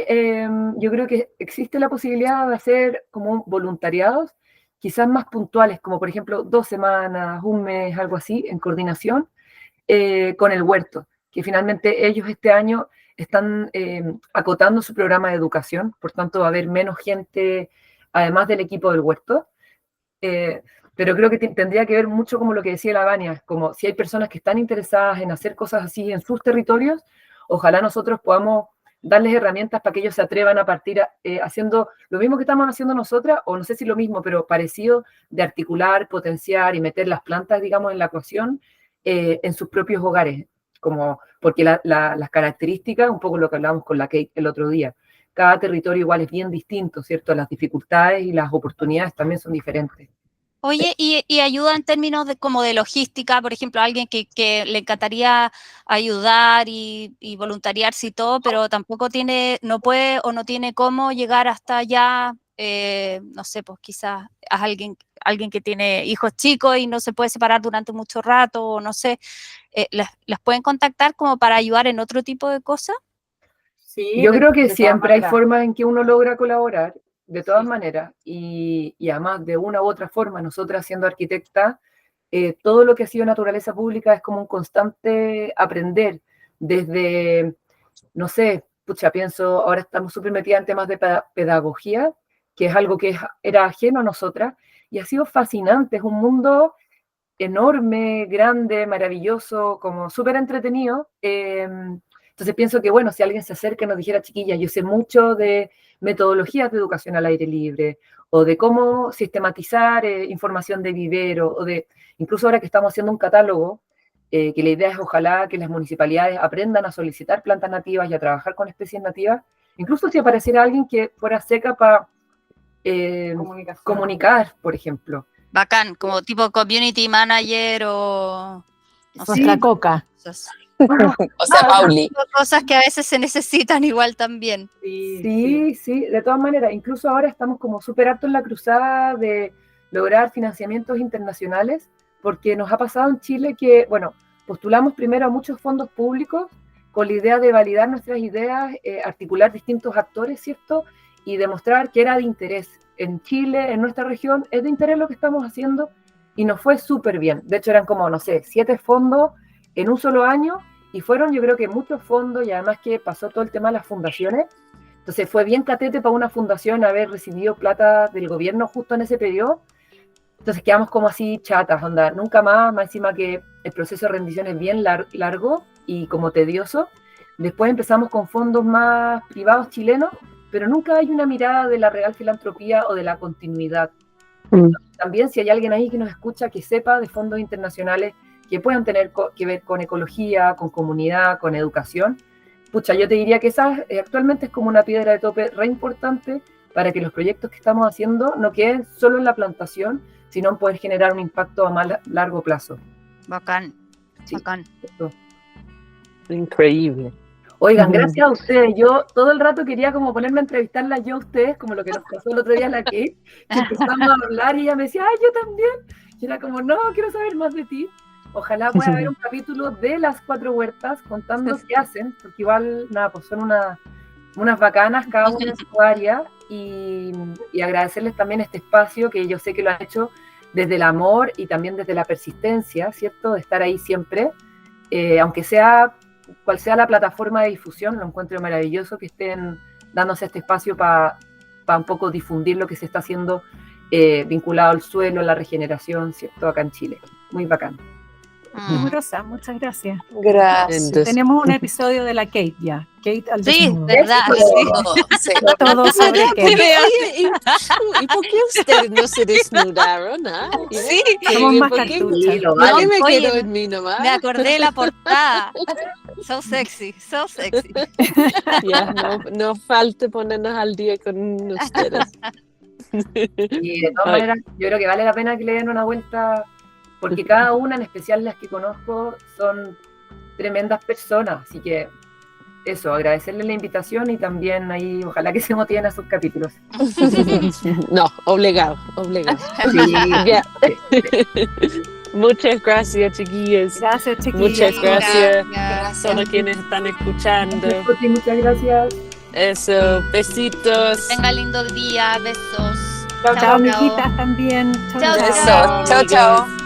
yo creo que existe la posibilidad de hacer como voluntariados quizás más puntuales, como por ejemplo 2 semanas, un mes, algo así, en coordinación con el huerto, que finalmente ellos este año están acotando su programa de educación, por tanto va a haber menos gente, además del equipo del huerto, pero creo que tendría que ver mucho como lo que decía la Vania, como si hay personas que están interesadas en hacer cosas así en sus territorios, ojalá nosotros podamos darles herramientas para que ellos se atrevan a partir haciendo lo mismo que estamos haciendo nosotras, o no sé si lo mismo, pero parecido, de articular, potenciar y meter las plantas, digamos, en la ecuación en sus propios hogares, como, porque las características, un poco lo que hablábamos con la Kate el otro día, cada territorio igual es bien distinto, ¿cierto? Las dificultades y las oportunidades también son diferentes. Oye, y ayuda en términos de como de logística, por ejemplo, a alguien que le encantaría ayudar y voluntariarse y todo, pero tampoco no puede o no tiene cómo llegar hasta allá, no sé, pues quizás a alguien que tiene hijos chicos y no se puede separar durante mucho rato, o no sé, ¿las pueden contactar como para ayudar en otro tipo de cosas? Sí, yo creo que de siempre hay todas formas en que uno logra colaborar, de todas maneras, y además de una u otra forma, nosotras siendo arquitectas, todo lo que ha sido naturaleza pública es como un constante aprender, desde, no sé, pucha, pienso, ahora estamos súper metidas en temas de pedagogía, que es algo que era ajeno a nosotras, y ha sido fascinante, es un mundo enorme, grande, maravilloso, como súper entretenido. Entonces pienso que, bueno, si alguien se acerca y nos dijera, chiquilla, yo sé mucho de metodologías de educación al aire libre, o de cómo sistematizar información de vivero, o de, incluso ahora que estamos haciendo un catálogo, que la idea es ojalá que las municipalidades aprendan a solicitar plantas nativas y a trabajar con especies nativas, incluso si apareciera alguien que fuera seca para comunicar, por ejemplo. Bacán, como tipo community manager o... No sé, Nuestra Coca. O sea, Pauli. Cosas que a veces se necesitan igual también. Sí, de todas maneras. Incluso ahora estamos como súper hartos en la cruzada de lograr financiamientos internacionales, porque nos ha pasado en Chile que, bueno, postulamos primero a muchos fondos públicos con la idea de validar nuestras ideas, articular distintos actores, ¿cierto? Y demostrar que era de interés. En Chile, en nuestra región, es de interés lo que estamos haciendo y nos fue súper bien. De hecho, eran como, no sé, 7 fondos en un solo año y fueron, yo creo que muchos fondos y además que pasó todo el tema de las fundaciones. Entonces fue bien catete para una fundación haber recibido plata del gobierno justo en ese periodo. Entonces quedamos como así chatas, onda, nunca más encima que el proceso de rendición es bien largo y como tedioso. Después empezamos con fondos más privados chilenos, pero nunca hay una mirada de la real filantropía o de la continuidad. También si hay alguien ahí que nos escucha que sepa de fondos internacionales que puedan tener que ver con ecología, con comunidad, con educación, pucha, yo te diría que esa actualmente es como una piedra de tope re importante para que los proyectos que estamos haciendo no queden solo en la plantación, sino en poder generar un impacto a más largo plazo. Bacán, sí, bacán. Eso. Increíble. Oigan, gracias a ustedes. Yo todo el rato quería como ponerme a entrevistarlas yo a ustedes, como lo que nos pasó el otro día en la Kate, que empezamos a hablar y ella me decía, ¡ay, yo también! Y era como, no, quiero saber más de ti. Ojalá pueda haber un capítulo de las 4 huertas contando qué hacen, porque igual, nada, pues son unas bacanas cada una en su área, y agradecerles también este espacio, que yo sé que lo han hecho desde el amor y también desde la persistencia, ¿cierto? De estar ahí siempre, aunque sea cual sea la plataforma de difusión, lo encuentro maravilloso que estén dándose este espacio para un poco difundir lo que se está haciendo vinculado al suelo, a la regeneración, ¿cierto? Acá en Chile. Muy bacán. Rosa, muchas gracias. Gracias. Tenemos un episodio de la Kate ya. Kate al desnudo. ¿Verdad? Sí. Todo sobre Kate. Oye, ¿y por qué ustedes no se desnudaron? Sí. Somos más ¿Por qué? cartuchas. ¿Por qué me Oye, quedo en mí nomás? Me acordé de la portada. So sexy, so sexy. Ya, no falte ponernos al día con ustedes. Y de todas maneras, yo creo que vale la pena que le den una vuelta, porque cada una, en especial las que conozco, son tremendas personas. Así que eso, agradecerles la invitación y también ahí, ojalá que se motiven a sus capítulos. No, obligado. Sí, Ya. Muchas gracias, chiquillos. Gracias, chiquillas. Muchas gracias Gracias. a todos quienes están escuchando. muchas gracias. Eso, besitos. Tenga lindo día, besos. Chao, amiguitas también. Chao, Eso, chao, chao.